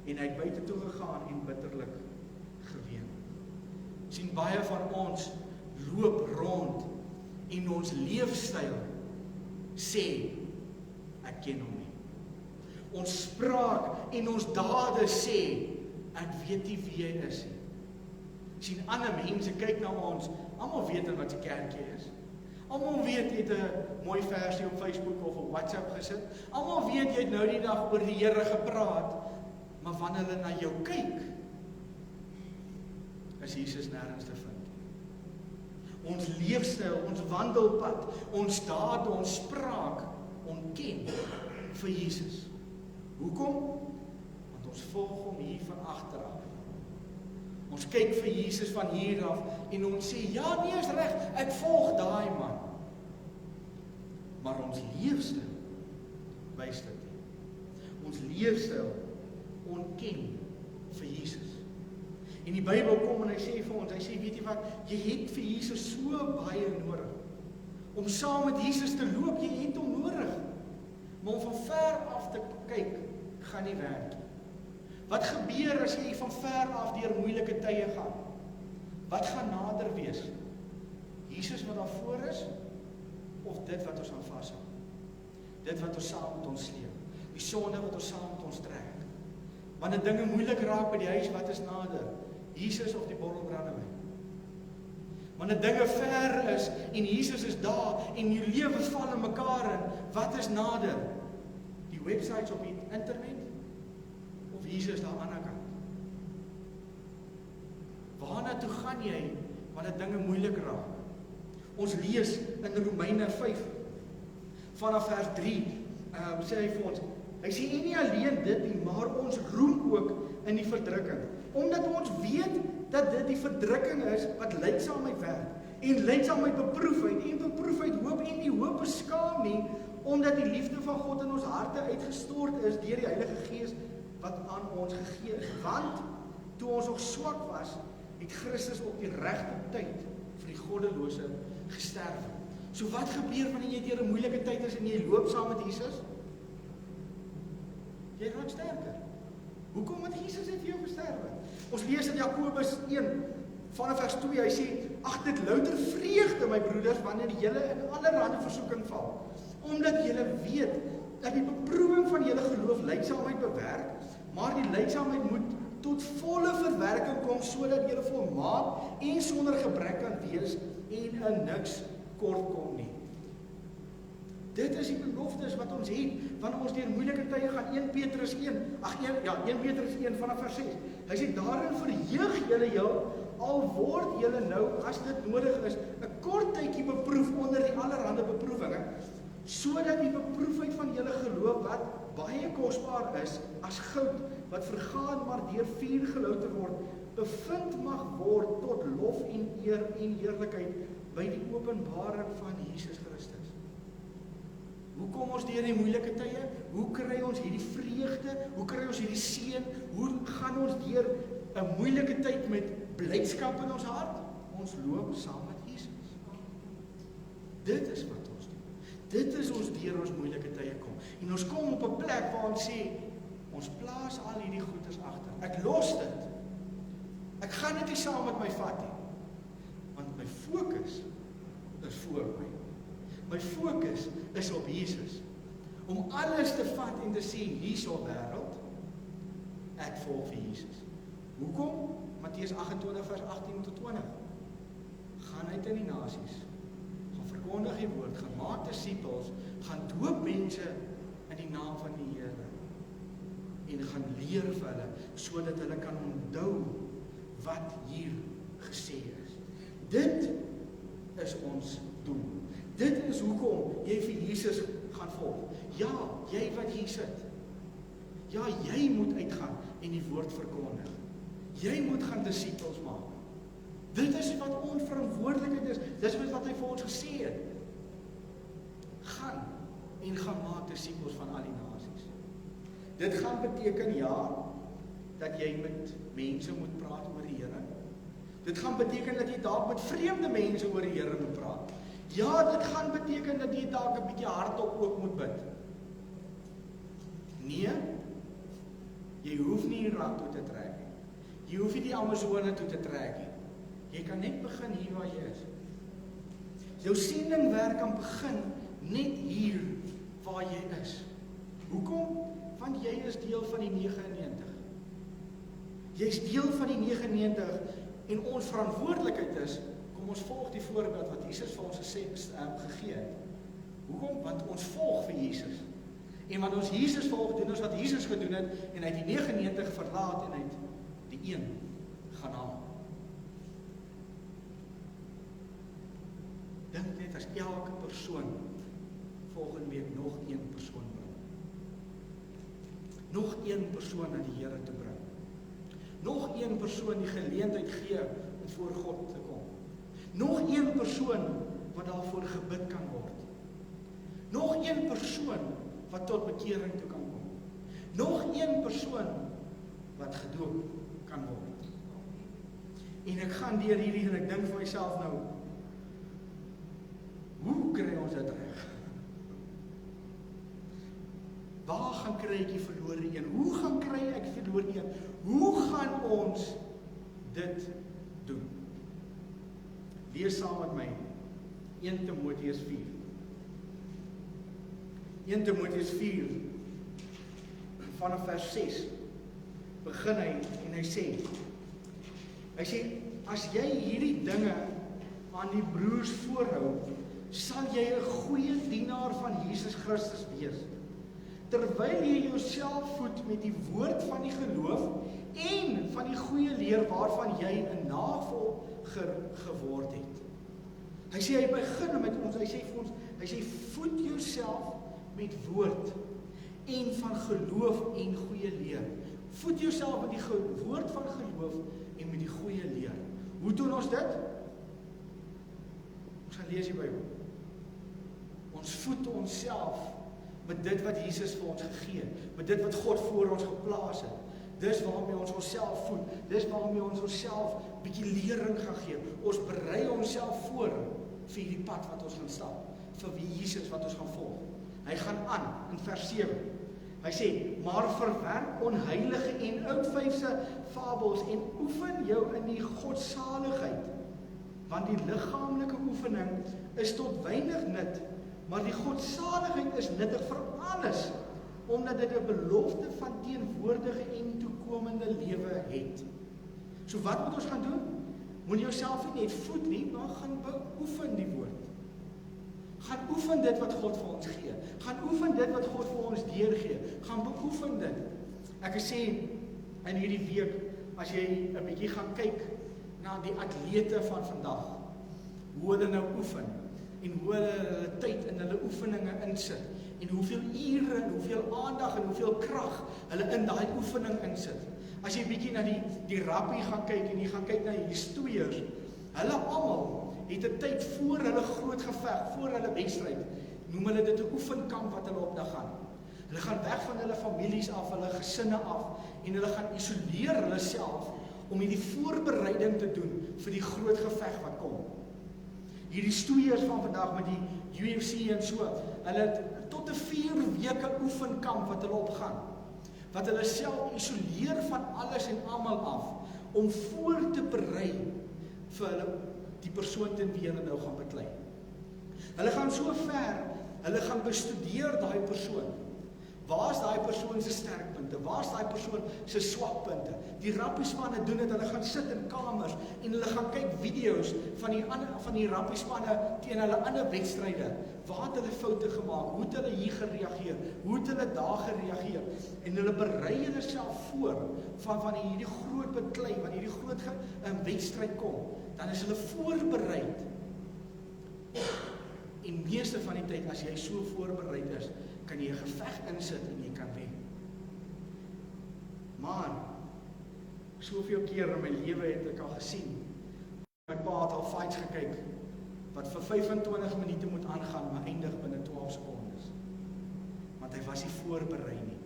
En hy het buite toe gegaan en bitterlik geween. Sien, baie van ons loop rond en ons leefstyl sê, ek ken hom nie. Ons spraak en ons dade sê, ek weet nie wie hy is nie. Sien, ander mense kyk na ons, almal weet wat se kerkie is. Almal weet jy het 'n mooi versie op Facebook of op WhatsApp gesit. Almal weet jy het nou die dag oor die Here gepraat, maar wanneer hulle na jou kyk, is Jesus nêrens te vind. Ons leefstyl, ons wandelpad, ons dade, ons spraak, ontken vir Jesus. Hoekom? Want ons volg hom hier van agter af. Ons kyk vir Jesus van hier af en ons sê, ja, nee, is reg, ek volg daai man. Maar ons leefstyl wys dit nie. Ons leefstyl ontken vir Jesus. En die Bybel kom en hy sê vir ons, hy sê, weet jy wat, jy het vir Jesus so baie nodig. Om saam met Jesus te loop, jy het hom nodig. Maar om van ver af te kyk, gaan nie werk. Wat gebeur as jy van ver af deur moeilike tye gaan? Wat gaan nader wees? Jesus wat daar voor is, of dit wat ons aan vashou? Dit wat ons saam met ons sleep. Die sonde wat ons saam met ons trek. Wanneer dinge moeilik raak by die huis, wat is nader? Jesus of die bottel brandewyn? Wanneer dinge ver is en Jesus is daar en jou lewe val in mekaar in, wat is nader? Die websites op die internet of Jesus daar aan die ander kant? Waarna toe gaan jy wanneer dinge moeilik raak? Ons lees in Romeine 5 vanaf vers 3 sê hy vir ons, hy sê nie alleen dit nie, maar ons roem ook in die verdrukking, omdat ons weet dat dit die verdrukking is wat lydsaamheid werk, en lydsaamheid beproefheid, en beproefheid hoop, en die hoop beskaam nie, omdat die liefde van God in ons harte uitgestort is deur die Heilige Gees wat aan ons gegee is. Want toe ons nog swak was, het Christus op die regte tyd vir die goddelose gesterf. So wat gebeur wanneer jy deur 'n moeilike tyd is en jy loop saam met Jesus? Jy raak sterker. Hoekom? Want Jesus het vir jou gesterwe. Ons lees in Jakobus 1 vanaf vers 2, hy sê, ag dit louter vreugde my broeders wanneer julle in allerlei versoeking val, omdat julle weet dat die beproewing van julle geloof lydsaamheid bewerk, maar die lydsaamheid moet tot volle verwerking kom sodat julle volmaak en sonder gebrek kan wees en in niks kort kom nie. Dit is die beloftes wat ons het, wanneer ons deur moeilike tye gaan. 1 Petrus 1 vanaf vers 6. Hy sê, daarin verheug julle jou, al word julle nou, as dit nodig is, 'n kort tydjie beproef onder die allerhande beproewinge, sodat die beproefdheid van julle geloof, wat baie kosbaar is, as goud, wat vergaan maar deur vuur gelouter word, bevind mag word tot lof en eer en heerlikheid by die openbaring van Jesus Christus. Hoe kom ons deur die moeilike tye? Hoe kry ons hierdie vreugde? Hoe kry ons hierdie seën? Hoe gaan ons deur 'n moeilike tyd met blydskap in ons hart? Ons loop saam met Jesus. Dit is wat ons doen. Dit is ons deur ons moeilike tye kom. En ons kom op 'n plek waar ons sê, Ons plaas al hierdie goeders agter. Ek los dit. Ek gaan dit nie saam met my vat nie. Want my fokus is voor my. My fokus is op Jesus. Om alles te vat en te sê, hier's op wêreld, ek volg vir Jesus. Hoekom? Matteus 28 vers 18 tot 20. Gaan uit in die nasies, gaan verkondig die woord, gaan maak disippels, gaan doop mense in die naam van die Here en gaan leer vir hulle, sodat hulle kan onthou wat hier gesê is. Dit is ons doel. Dit is hoekom jy vir Jesus gaan volg. Ja, jy wat hier sit. Ja, jy moet uitgaan en die woord verkondig. Jy moet gaan disippels maak. Dit is wat ons verantwoordelikheid is. Dis wat hy vir ons gesê het. Gaan en gaan maak disippels van al die nasies. Dit gaan beteken ja, dat jy met mense moet praat oor die Here. Dit gaan beteken dat jy dalk met vreemde mense oor die Here moet praat. Ja, dit gaan beteken dat jy dalk 'n bietjie hardop ook moet bid. Nee, jy hoef nie die rak toe te trek nie. Jy hoef nie die Amazone toe te trek nie. Jy kan net begin hier waar jy is. Jou sendingwerk kan begin net hier waar jy is. Hoekom? Want jy is deel van die 99. Jy is deel van die 99 en ons verantwoordelikheid is, kom ons volg die voorbeeld wat Jesus vir ons gegee het. Hoekom? Want ons volg vir Jesus. En want ons Jesus volg, doen ons wat Jesus gedoen het, en hy het die 99 verlaat en hy het die een gaan haal. Dink net as elke persoon volgende week nog een persoon bring. Nog een persoon na die Here toe bring. Nog een persoon die geleentheid gee om voor God te kom. Nog een persoon wat daarvoor gebid kan word. Nog een persoon wat tot bekering toe kan kom. Nog een persoon wat gedoop kan word. En ek gaan deur hierdie en ek dink vir myself nou, hoe kry ons dit reg? Waar gaan kry ek die verlore een? Hoe gaan kry ek die verlore een? Hoe gaan ons dit doen? Lees saam met my 1 Timoteus 4. 1 Timoteus 4 vanaf vers 6 begin hy en hy sê, as jy hierdie dinge aan die broers voorhou, sal jy 'n goeie dienaar van Jesus Christus wees, terwyl jy jouself voed met die woord van die geloof en van die goeie leer waarvan jy 'n navolger geword het. Hy sê, hy begin met ons, hy sê voed jouself met woord en van geloof en goeie leer. Voed jouself met die woord van geloof en met die goeie leer. Hoe doen ons dit? Ons gaan lees die Bybel. Ons voed onsself met dit wat Jesus vir ons gegee het, met dit wat God voor ons geplaas het. Dis waarmee ons onsself voed, dis waarmee ons onsself bietjie lering gaan gee. Ons berei onsself voor vir die pad wat ons gaan stap, vir wie Jesus wat ons gaan volg. Hy gaan aan in vers 7. Hy sê, maar verwerp onheilige en oudvyfse fabels en oefen jou in die godsaligheid, want die liggaamlike oefening is tot weinig nut, maar die godsaligheid is nuttig vir alles, omdat dit 'n belofte van teenwoordige en toekomende lewe het. So wat moet ons gaan doen? Moet jouself nie net voed nie, maar gaan beoefen die woord. Gaan oefen dit wat God vir ons gee. Gaan oefen dit wat God vir ons deurgee. Gaan beoefen dit. Ek sê in hierdie week, as jy 'n bietjie gaan kyk na die atlete van vandag, hoe hulle nou oefen en hoe hulle tyd in hulle oefeninge insit en hoeveel ure en hoeveel aandag en hoeveel krag hulle in daai oefening insit. As jy bietjie na die rugby gaan kyk en jy gaan kyk na die stoeiers, hulle almal het 'n tyd voor hulle groot geveg, voor hulle wedstryd, noem hulle dit 'n oefenkamp wat hulle op dag gaan. Hulle gaan weg van hulle families af, hulle gesinne af en hulle gaan isoleer hulle self om hierdie voorbereiding te doen vir die groot geveg wat kom. Hierdie stoeiers van vandag met die UFC en so, hulle het tot 'n 4 weke oefenkamp wat hulle opgaan. wat hulle self isoleer van alles en almal af, om voor te berei vir hulle, die persoon teen wie hulle nou gaan beklei. Hulle gaan so ver, hulle gaan bestudeer daai persoon. Waar is daai persoon se sterkpunte? Waar is daai persoon se swakpunte? Die rappiespanne doen dit, hulle gaan sit in kamers en hulle gaan kyk video's van die rappiespanne teen hulle ander wedstryde. Waar het hulle foute gemaak? Hoe het hulle hier gereageer? Hoe het hulle daar gereageer? En hulle berei hulle self voor van hierdie groot beklei, wanneer hierdie groot wedstryd kom, dan is hulle voorbereid. En meeste van die tyd, as jy so voorbereid is, kan jy 'n geveg insit en jy kan wen. Maar, soveel keer in my lewe het ek al gesien, my pa het al fights gekyk, wat vir 25 minute moet aangaan, maar eindig binne 12 sekondes. Want hy was nie voorberei nie.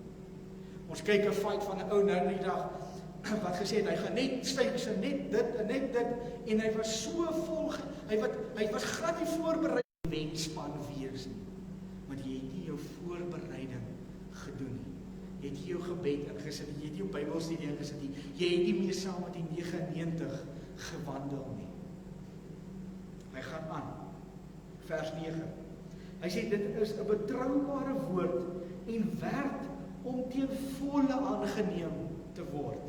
Ons kyk 'n fight van 'n ou nou die dag, wat gesê het, hy gaan net styk, net dit, en hy was so vol, hy was glad nie voorberei wenspan wees nie, want jy het nie jou voorbereiding gedoen nie. Jy het nie jou gebed ingesit nie, jy het nie jou Bybelstudie ingesit nie, jy het nie meer saam met die 99 gewandel nie. Hy gaan aan, vers 9. Hy sê, dit is 'n betroubare woord en werd om ten volle aangeneem te word.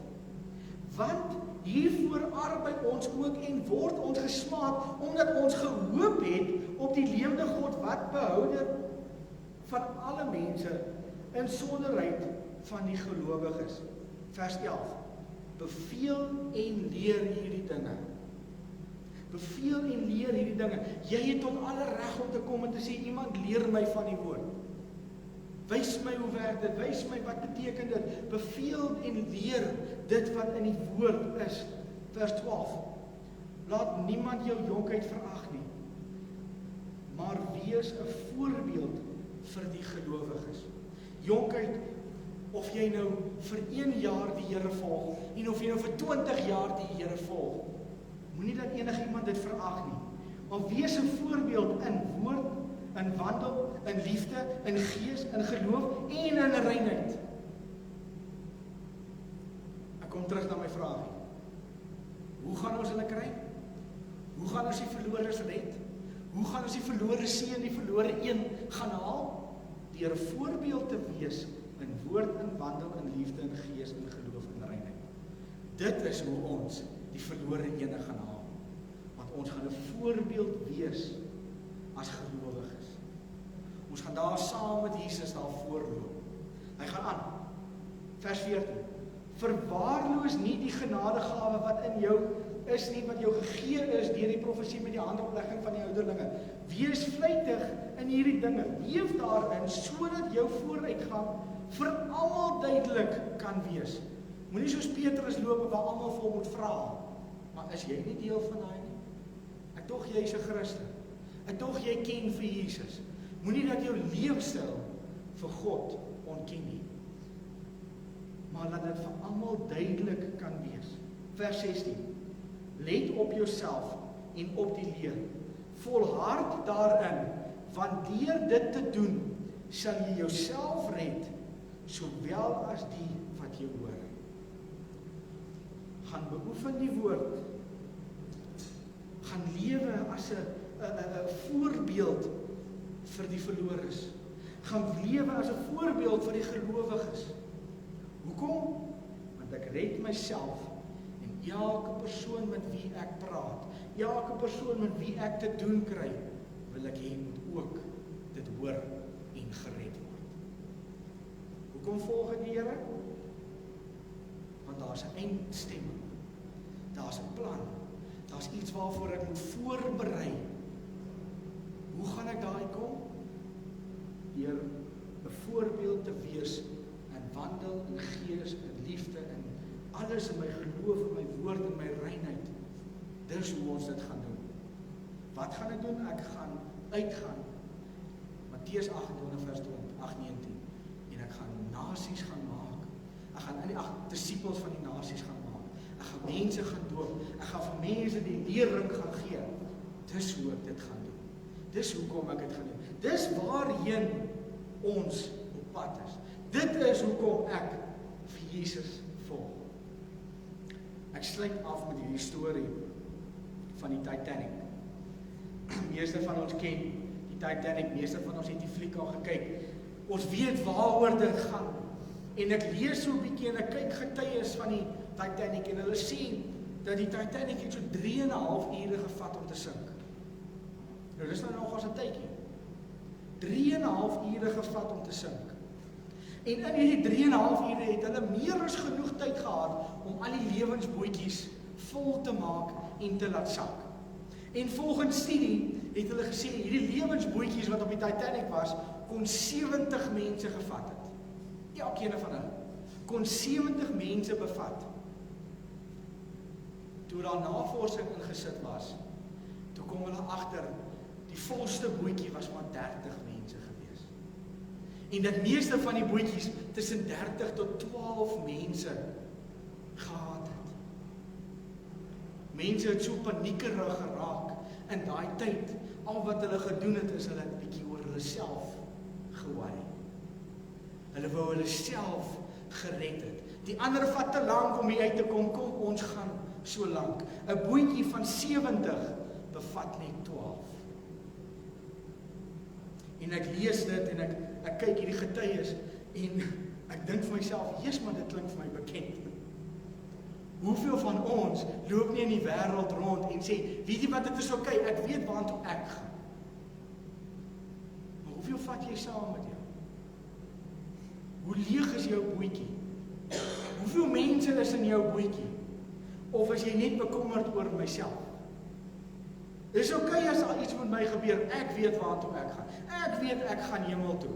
Want hiervoor arbei ons ook en word ons gesmaak, omdat ons gehoop het op die lewende God, wat behouder van alle mense, insonderheid van die gelowiges. Vers 11. Beveel en leer hierdie dinge. Beveel en leer hierdie dinge. Jy het tot alle reg om te kom en te sê, iemand leer my van die woord. Wys my hoe werk dit, wys my wat beteken dit. Beveel en leer dit wat in die woord is. Vers 12. Laat niemand jou jonkheid verag nie, maar wees 'n voorbeeld vir die gelowiges. Jonkheid, of jy nou vir 1 jaar die Here volg, en of jy nou vir 20 jaar die Here volg, moenie dat enigiemand dit verag nie, maar wees 'n voorbeeld in woord, in wandel, in liefde, in gees, in geloof en in reinheid. Ek kom terug na my vraag. Hoe gaan ons hulle kry? Hoe gaan ons die verlores red? Hoe gaan ons die verlore seun, die verlore een gaan haal? Deur 'n voorbeeld te wees in woord, in wandel, in liefde, in gees, in geloof en reinheid. Dit is hoe ons die verlore ene gaan haal. Want ons gaan 'n voorbeeld wees as gelowiges. Ons gaan daar saam met Jesus daar voorloop. Hy gaan aan. Vers 14. Verwaarloos nie die genadegawe wat in jou is nie, wat jou gegee is deur die profesie met die handoplegging van die ouderlinge. Wees vlytig in hierdie dinge. Leef daarin sodat jou vooruitgang vir almal duidelik kan wees. Moenie soos Petrus loop waar almal vir hom moet vra. Maar is jy nie deel van daai nie? Ek tog jy's 'n Christen. Ek tog jy ken vir Jesus. Moenie dat jou leefstyl vir God ontken nie. Maar laat dit vir almal duidelik kan wees. Vers 16. Let op jouself en op die leer. Volhard daarin, want deur dit te doen, sal jy jouself red, sowel as die wat jy hoor. Gaan beoefen die woord. Gaan lewe as 'n voorbeeld vir die verlores. Gaan lewe as 'n voorbeeld vir die gelowiges. Hoekom? Want ek red myself en elke persoon met wie ek praat, elke persoon met wie ek te doen kry, wil ek hê moet ook dit hoor en gered word. Hoekom volg ek die Here? Want daar's 'n eindstemming. Daar's 'n plan. Daar's iets waarvoor ek moet voorberei. Hoe gaan ek daar uitkom? Deur 'n voorbeeld te wees in wandel, in gees, in liefde, in alles in my geloof, in my woord, in my reinheid. Dis hoe ons dit gaan doen. Wat gaan ek doen? Ek gaan uitgaan. Matteus 28 vers 19. En ek gaan nasies gaan maak. Ek gaan die disippels van die nasies gaan maak. Ek gaan mense gaan doop. Ek gaan vir mense die lering gaan gee. Dis hoe ek dit gaan doen. Dis hoekom ek dit gaan doen. Dis waarheen ons op pad is. Dit is hoekom ek Jesus volg. Ek sluit af met hierdie storie van die Titanic. Meeste van ons ken die Titanic, meeste van ons het die fliek al gekyk. Ons weet waaroor dit gaan. En ek lees so 'n bietjie en ek kyk getuies van die Titanic en hulle sê dat die Titanic het so 3,5 ure gevat om te sink. Nou dis nou nogals 'n tydjie. 3,5 ure gevat om te sink. En in hierdie 3,5 ure het hulle meer as genoeg tyd gehad om al die lewensbootjies vol te maak en te laat sak. En volgens studie het hulle gesê hierdie lewensbootjies wat op die Titanic was, kon 70 mense gevat het. Elkeen van hulle kon 70 mense bevat. Toe daar navorsing ingesit was, toe kom hulle agter, die volste bootjie was maar 30 mense gewees. En dat meeste van die bootjies tussen 30 tot 12 mense gehad het. Mense het so paniekerig geraak in daai tyd. Al wat hulle gedoen het, is hulle 'n bietjie oor hulle self ge-worry. Hulle wou hulle self gered het. Die ander vat te lank om hier uit te kom, kom ons gaan so lank. 'n bootjie van 70 bevat net 12. En ek lees dit en ek kyk hierdie getuies en ek dink vir myself, Jesus, maar dit klink vir my bekend. Hoeveel van ons loop nie in die wêreld rond en sê, weet jy wat, dit is oké, ek weet waartoe ek gaan. Maar hoeveel vat jy saam met jou? Hoe leeg is jou bootjie? Hoeveel mense is in jou bootjie? Of is jy net bekommerd oor myself? Dis oké as daar iets met my gebeur, ek weet waartoe ek gaan. Ek weet ek gaan hemel toe.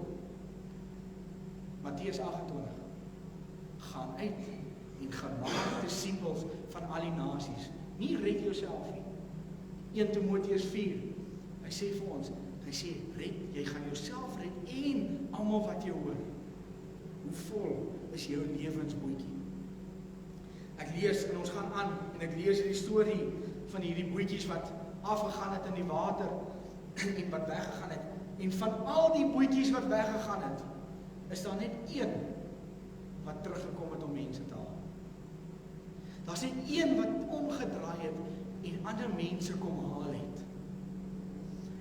Matteus 28. Gaan uit en gaan maak disippels van al die nasies. Nie red jouself nie. 1 Timoteus 4. Hy sê vir ons, hy sê, jy gaan jouself red en almal wat jou hoor. Hoe vol is jou lewensbootjie? Ek lees en ons gaan aan en ek lees die storie van hierdie bootjies wat afgegaan het in die water en wat weggegaan het. En van al die bootjies wat weggegaan het, is daar net een wat teruggekom het om mense te haal. Daar's net een wat omgedraai het en ander mense kom haal het.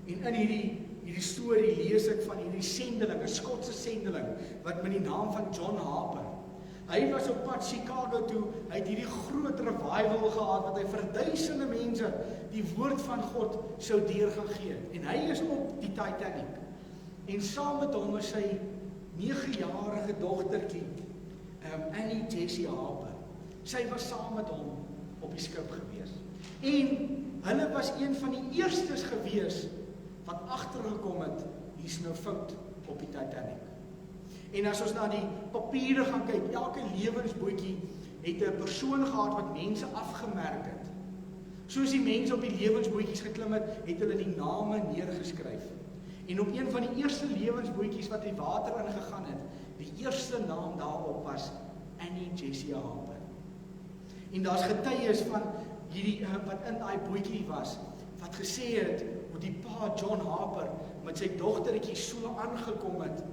En in hierdie storie lees ek van hierdie sendeling, 'n Skotse sendeling, wat met die naam van John Harper. Hy was op pad Chicago toe, hy het hierdie groot revival gehad, wat hy vir duisende mense die woord van God sou deurgaan gee. En hy is op die Titanic. En saam met hom is sy 9-jarige dogtertjie, Annie Jessie Harper. Sy was saam met hom op die skip gewees. En hulle was een van die eerstes gewees wat agtergekom het, hier's nou fout op die Titanic. En as ons na die papiere gaan kyk, elke lewensbootjie het 'n persoon gehad wat mense afgemerk het. Soos die mense op die lewensbootjies geklim het, het hulle die name neergeskryf. En op een van die eerste lewensbootjies wat die water ingegaan het, die eerste naam daarop was Annie Jessie Harper. En daar's getuies van hierdie wat in daai bootjie was, wat gesê het hoe die pa John Harper met sy dogtertjie so aangekom het,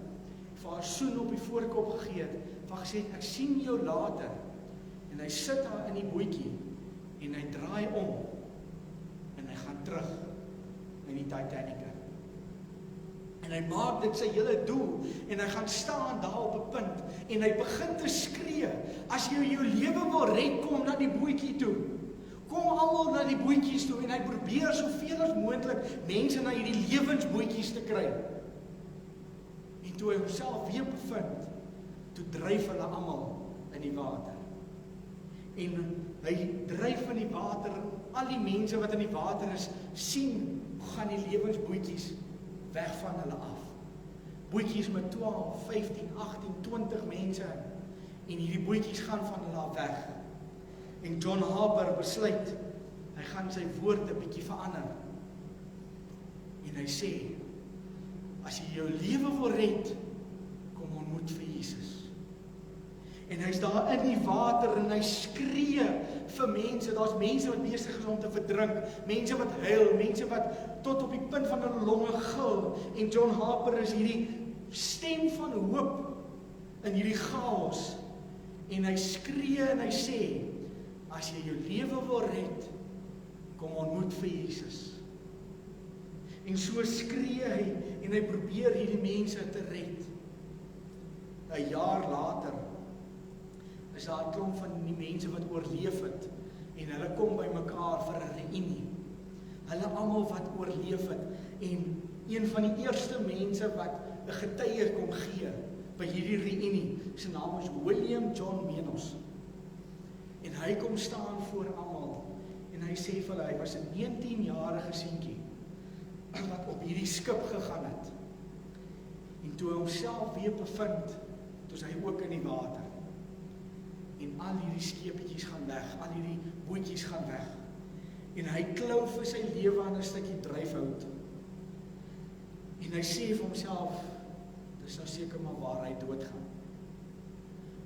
vir haar soen op die voorkop gegee het, van gesê het, ek sien jou later. En hy sit daar in die bootjie en hy draai om en hy gaan terug in die Titanic. En hy maak dit sy hele doel en hy gaan staan daar op 'n punt en hy begin te skree, as jy jou lewe wil red, kom na die bootjie toe. Kom almal na die bootjies toe en hy probeer soveel as moontlik mense na hierdie lewensbootjies te kry. En toe hy homself weer bevind, toe dryf hulle almal in die water. En hy dryf in die water en al die mense wat in die water is, sien hoe gaan die lewensbootjies weg van hulle af. Bootjies met 12, 15, 18, 20 mense en hierdie bootjies gaan van hulle af weg. En John Harper besluit, hy gaan sy woorde 'n bietjie verander. En hy sê, as jy jou lewe wil red, kom ontmoet vir Jesus. En hy's daar in die water en hy skree vir mense. Daar's mense wat besig is om te verdrink, mense wat huil, mense wat tot op die punt van hulle longe gil. En John Harper is hierdie stem van hoop in hierdie chaos. En hy skree en hy sê, as jy jou lewe wil red, kom ontmoet vir Jesus. En so skree hy, en hy probeer hierdie mense te red. 'n jaar later, is daar 'n klomp van die mense wat oorleef het, en hulle kom by mekaar vir 'n reunie. Hulle almal wat oorleef het, en een van die eerste mense wat 'n getuie kom gee, by hierdie reunie, sy naam is William John Menos. En hy kom staan voor almal, en hy sê vir hulle, hy was 'n 19-jarige seentjie, wat op hierdie skip gegaan het, en toe hy homself weer bevind, toe is hy ook in die water, en al hierdie skepetjies gaan weg, al hierdie bootjies gaan weg, en hy klou vir sy lewe aan 'n stukkie dryfhout, en hy sê vir homself, dis nou seker maar waar hy doodgaan,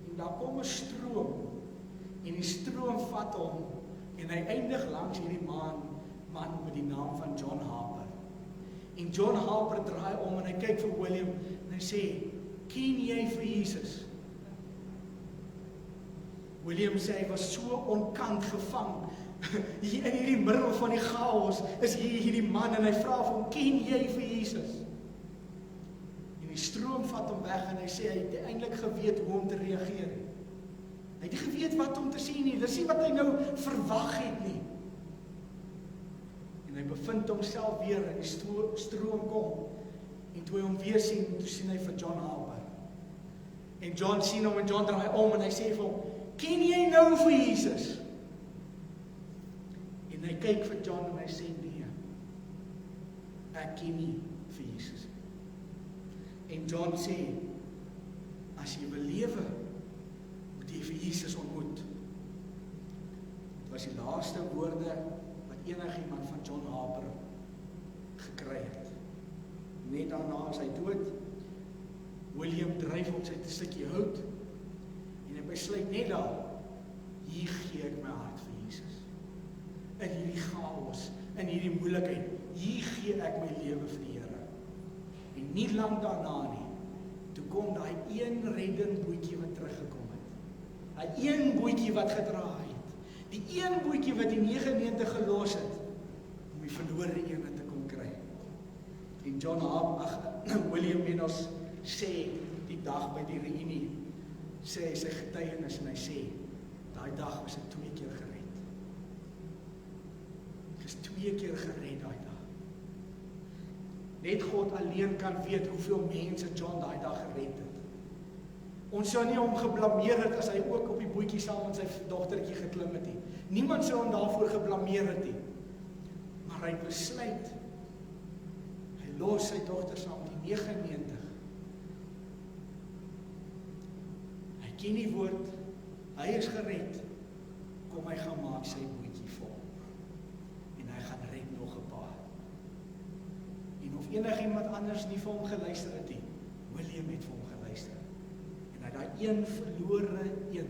en daar kom 'n stroom, en die stroom vat hom, en hy eindig langs hierdie man met die naam van John Harper. En John Harper draai om en hy kyk vir William en hy sê, ken jy vir Jesus? William sê hy was so onkant gevang, hier in hierdie middel van die chaos, is hierdie man en hy vra vir hom, ken jy vir Jesus? En die stroom vat hom weg en hy sê, hy het eintlik geweet hoe om te reageer. Hy het geweet wat om te sê nie, dis nie wat hy nou verwag het nie. En hy bevind homself weer in die stroom kom, en toe hy hom weer sien, toe sien hy vir John Harper. En John sien hom en John draai om en hy sê vir hom, ken jy nou vir Jesus? En hy kyk vir John en hy sê, nee, ek ken nie vir Jesus. En John sê, as jy wil lewe, moet jy vir Jesus ontmoet. Dit was die laaste woorde wat enigiemand van John Harper gekry het. Net daarna is hy dood. William dryf op sy stukkie hout en hy besluit net daar, hier gee ek my hart vir Jesus. In hierdie chaos, in hierdie moeilikheid, hier gee ek my lewe vir die Here. En nie lang daarna nie, toe kom daai een reddende bootjie wat teruggekom het. Daai een bootjie wat gedraai het. Die een bootjie wat die 99 gelos het, om die verlore ene te kom kry. En William Menos sê die dag by die reunie, sê hy sy getuienis en hy sê, daai dag was ek 2 keer gered. Ek is 2 keer gered daai dag. Net God alleen kan weet hoeveel mense John daai dag gered het. Ons sou nie hom geblameer het as hy ook op die bootjie saam met sy dogtertjie geklim het nie. Niemand sou hom daarvoor geblameer het nie. Maar hy besluit, hy los sy dogter saam met die 99. Hy ken die woord, hy is gered, kom hy gaan maak sy bootjie vol. En hy gaan red nog 'n paar. En of enigiemand anders nie vir hom geluister het nie, William het vir hom geluister. En hy daai een verlore een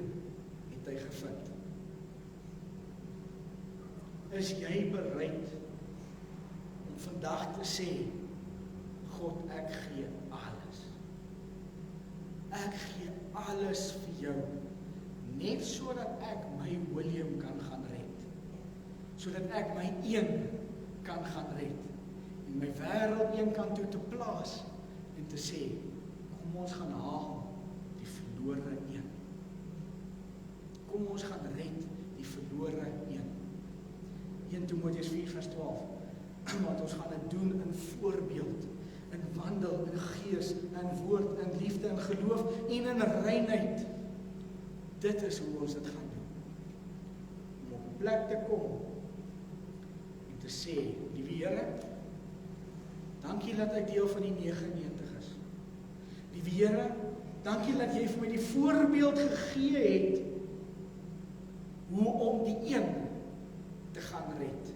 het hy gevind. Is jy bereid om vandag te sê, God, ek gee alles. Ek gee alles vir jou, net sodat ek my William kan gaan red. Sodat ek my een kan gaan red. En my wêreld een kant toe te plaas en te sê, kom ons gaan haal die verlore een. Kom ons gaan red die verlore een. 1 Timoteus 4 vers 12, want ons gaan dit doen in voorbeeld, in wandel, in gees, in woord, in liefde, in geloof en in reinheid. Dit is hoe ons dit gaan doen. Om op 'n plek te kom en te sê, liewe Here, dankie dat ek deel van die 99 is. Liewe Here, dankie dat jy vir my die voorbeeld gegee het hoe om die een te gaan red.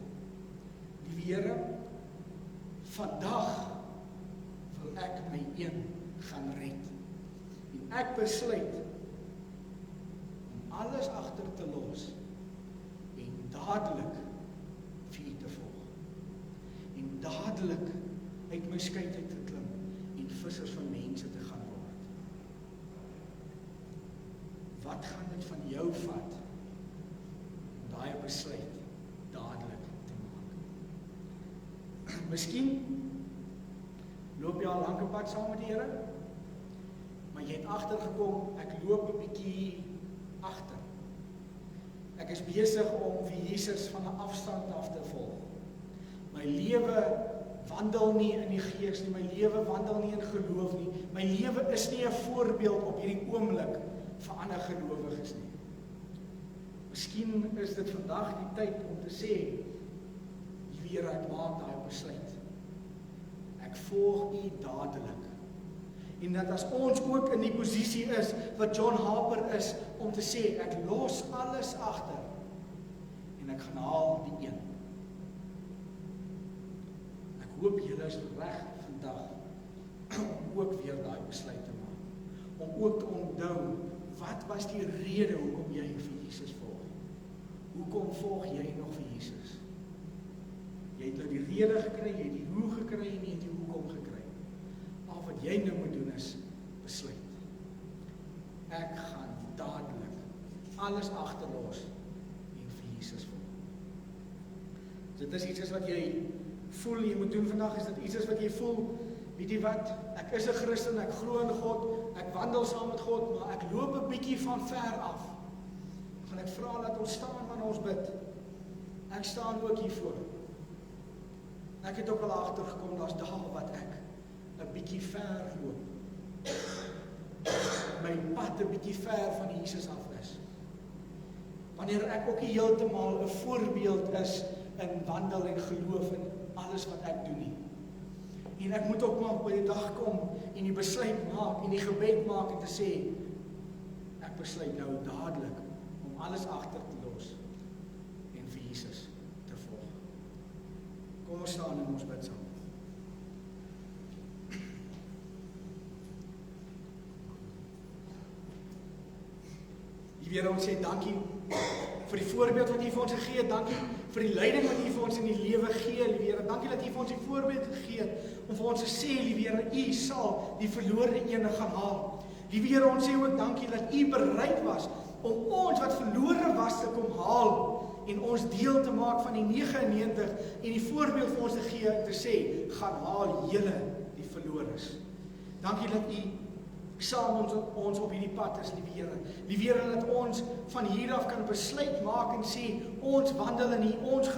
Liewe Here, vandag wil ek my een gaan red. En ek besluit om alles agter te los en dadelik vir U te volg. En dadelik uit my skei uit te klim en vissers van mense te gaan word. wat gaan dit van jou vat om daai besluit dadelik te maak? Miskien loop jy al lank 'n pad saam met die Here, maar jy het agtergekom, ek loop 'n bietjie agter. Ek is besig om vir Jesus van 'n afstand af te volg. My lewe wandel nie in die gees nie, my lewe wandel nie in geloof nie, my lewe is nie 'n voorbeeld op hierdie oomblik vir ander gelowiges nie. Miskien is dit vandag die tyd om te sê, Here, ek maak daai besluit. Ek volg U dadelik. En dat as ons ook in die posisie is wat John Harper is, om te sê, ek los alles agter en ek gaan haal die een. Ek hoop julle is reg vandag om ook weer daai besluit te maak. Om ook te onthou, wat was die rede hoekom jy vir Jesus volg? Hoekom volg jy nog vir Jesus? Jy het nou die rede gekry, jy het die hoe gekry en jy het die hoekom gekry. Al wat jy nou moet doen is besluit. Ek gaan dadelik alles agterlos en vir Jesus volg. Dit is iets wat jy voel jy moet doen vandag, is dit iets wat jy voel, weet jy wat, ek is 'n Christen, ek glo in God, ek wandel saam met God, maar ek loop 'n bietjie van ver af. Gaan ek vra dat ons staan wanneer ons bid. Ek staan ook hiervoor. Ek het ook al agtergekom, daar's dae wat ek 'n bietjie ver loop. My pad 'n bietjie ver van Jesus af is. Wanneer ek ook heeltemal 'n voorbeeld is in wandel en geloof in alles wat ek doen nie. En ek moet ook maar by die dag kom en die besluit maak en die gebed maak en te sê, ek besluit nou dadelik om alles agter te los en vir Jesus te volg. Kom ons staan en ons bid saam. Here, ons sê dankie vir die voorbeeld wat U vir ons gegee het. Dankie vir die leiding wat U vir ons in die lewe gee, Here. Dankie dat U vir ons die voorbeeld gegee het om vir ons te sê, Here, U sal die verlore ene gaan haal. Here, ons sê ook dankie dat U bereid was om ons wat verlore was te kom haal en ons deel te maak van die 99 en die voorbeeld vir ons te gee te sê, gaan haal julle die verlores. Dankie dat U saam ons op hierdie pad is, liewe Here. Liewe Here, dat ons van hier af kan besluit maak en sê, ons wandel in U, ons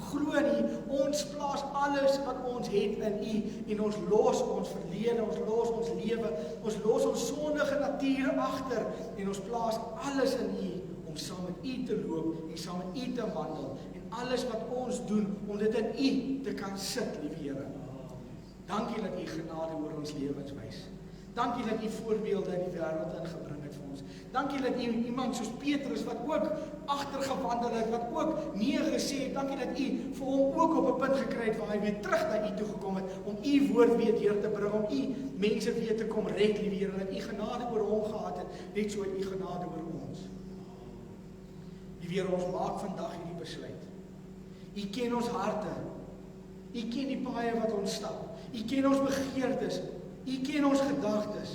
glo in U, ons plaas alles wat ons het in U en ons los ons verlede, ons los ons lewe, ons los ons sondige natuur agter en ons plaas alles in U om saam met U te loop en saam met U te wandel en alles wat ons doen om dit in U te kan sit, liewe Here. Dankie dat U genade oor ons lewens wys. Dankie dat U voorbeelde in die wêreld ingebring het vir ons. Dankie dat U iemand soos Petrus wat ook agtergewandel het, wat ook nee gesê het. Dankie dat U vir hom ook op 'n punt gekry het waar hy weer terug na U toe gekom het om U woord weer deur te bring, om U mense weer te kom red, liewe Here, dat U genade oor hom gehad het, net so het U genade oor ons. Liewe Here, ons maak vandag hierdie besluit. U ken ons harte. U ken die paaie wat ons stap. U ken ons begeertes. U ken ons gedagtes.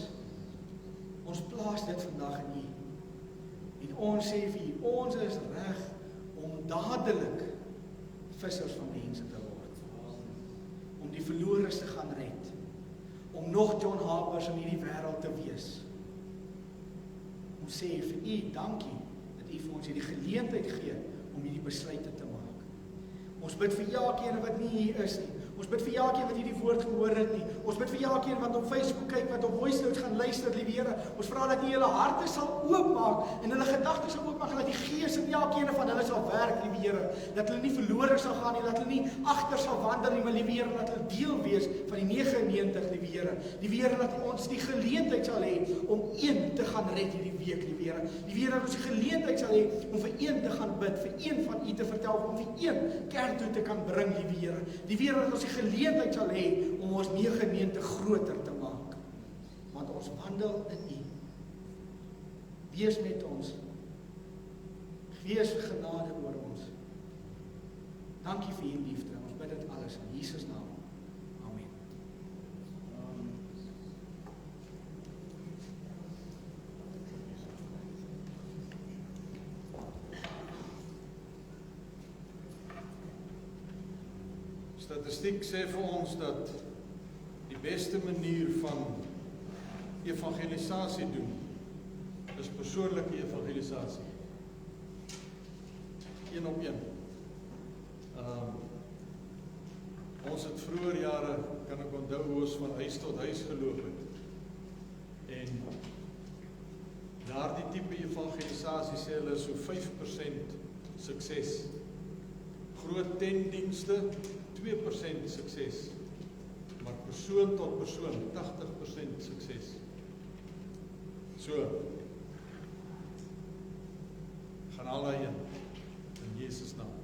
Ons plaas dit vandag in U. En ons sê vir U, ons is reg om dadelik vissers van mense te word. Om die verlores te gaan red. Om nog John Harpers in hierdie wêreld te wees. Ons sê vir U dankie dat U vir ons hierdie geleentheid gee om hierdie besluite te maak. Ons bid vir elkeen wat nie hier is nie. Ons bid vir elkeen wat hierdie woord gehoor het nie. Ons bid vir elkeen wat op Facebook kyk, wat op voice notes gaan luister, liewe Here. Ons vra dat U hulle harte sal oopmaak en hulle gedagtes sal oopmaak en dat die Gees in elkeen van hulle sal werk, liewe Here. Dat hulle nie verlore sal gaan nie, dat hulle nie agter sal wandel nie, maar liewe Here, dat hulle deel wees van die 99, liewe Here. Liewe Here, dat ons die geleentheid sal hê om een te gaan red hierdie week, liewe Here. Liewe Here, dat ons die geleentheid sal hê om vir een te gaan bid, vir een van U te vertel, om vir een kerk toe te kan bring, liewe Here. Liewe Here, dat ons die geleentheid sal hê om ons 99 groter te maak. Want ons wandel in U. Wees met ons. Wees genade oor ons. Dankie vir U liefde. Ons bid dit alles in Jesus naam. Amen. Statistiek sê vir ons dat die beste manier van evangelisasie doen is persoonlike evangelisasie. 1 op 1. Ons het vroeër jare, kan ek onthou, hoe ons van huis tot huis geloop het. En daardie tipe evangelisasie sê hulle so 5% sukses. Groot tentdienste 2% sukses. Maar persoon tot persoon 80% sukses. So, gaan al daarheen in Jesus naam.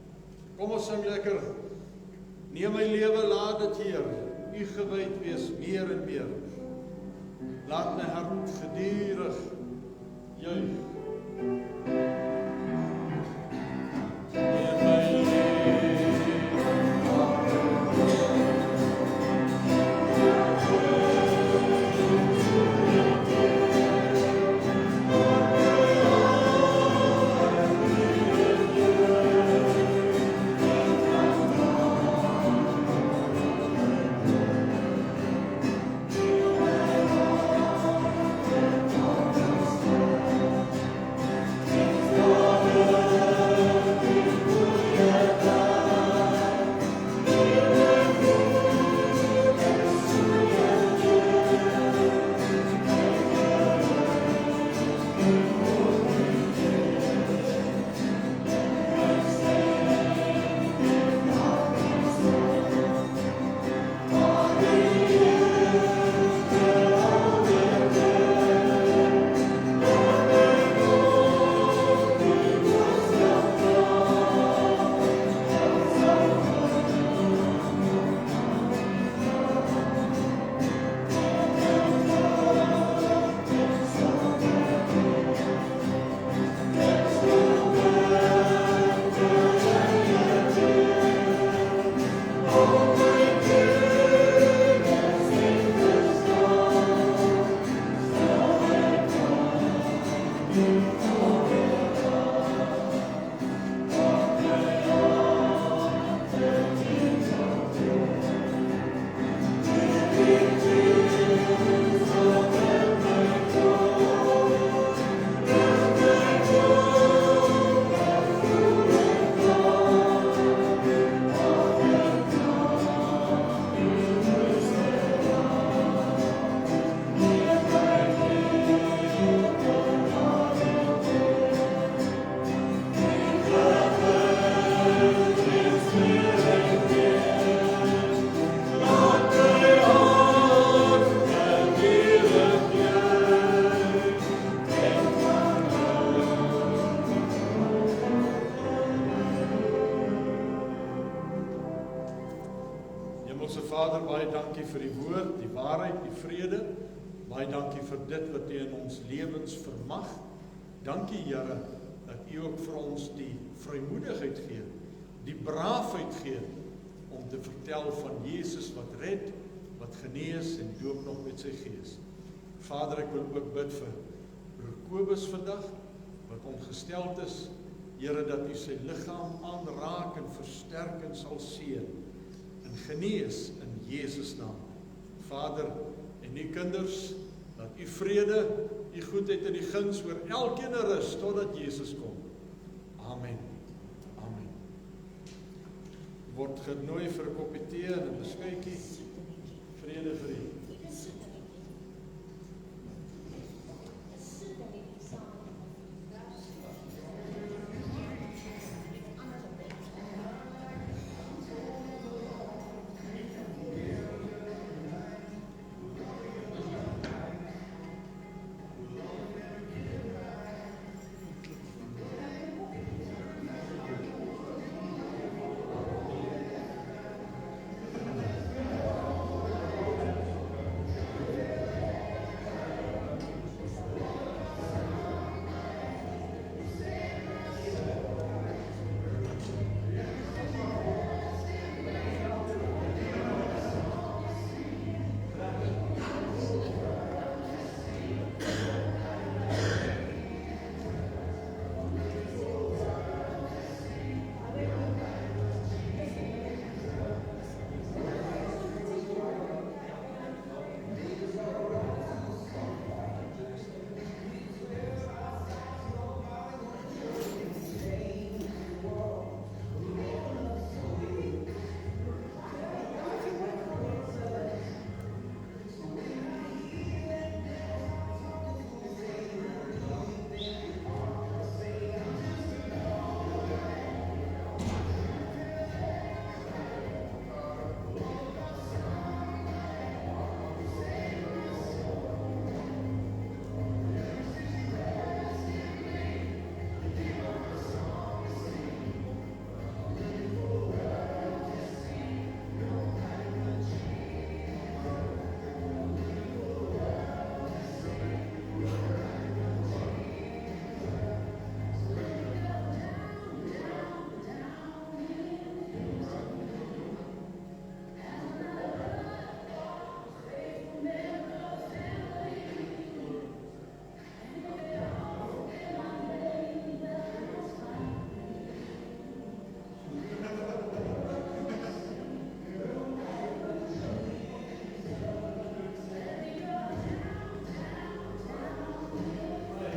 Kom ons sing lekker. Neem my lewe, laat dit Heer, U gewyd wees meer en meer. Laat my hart gedurig juig. Vader, baie dankie vir die woord, die waarheid, die vrede. Baie dankie vir dit wat U in ons lewens vermag. Dankie, Here, dat U ook vir ons die vrymoedigheid gee, die braafheid gee om te vertel van Jesus wat red, wat genees en doop nog met sy gees. Vader, ek wil ook bid vir broer Kobus vandag, wat ongesteld is. Here, dat U sy liggaam aanraak en versterk en sal seën en genees in Jesus naam. Vader, en die kinders, dat U vrede, U goedheid en die guns oor elkeen rus totdat Jesus kom. Amen. Amen. Word genooi vir 'n koppie tee en 'n beskuitjie. Vrede vir U.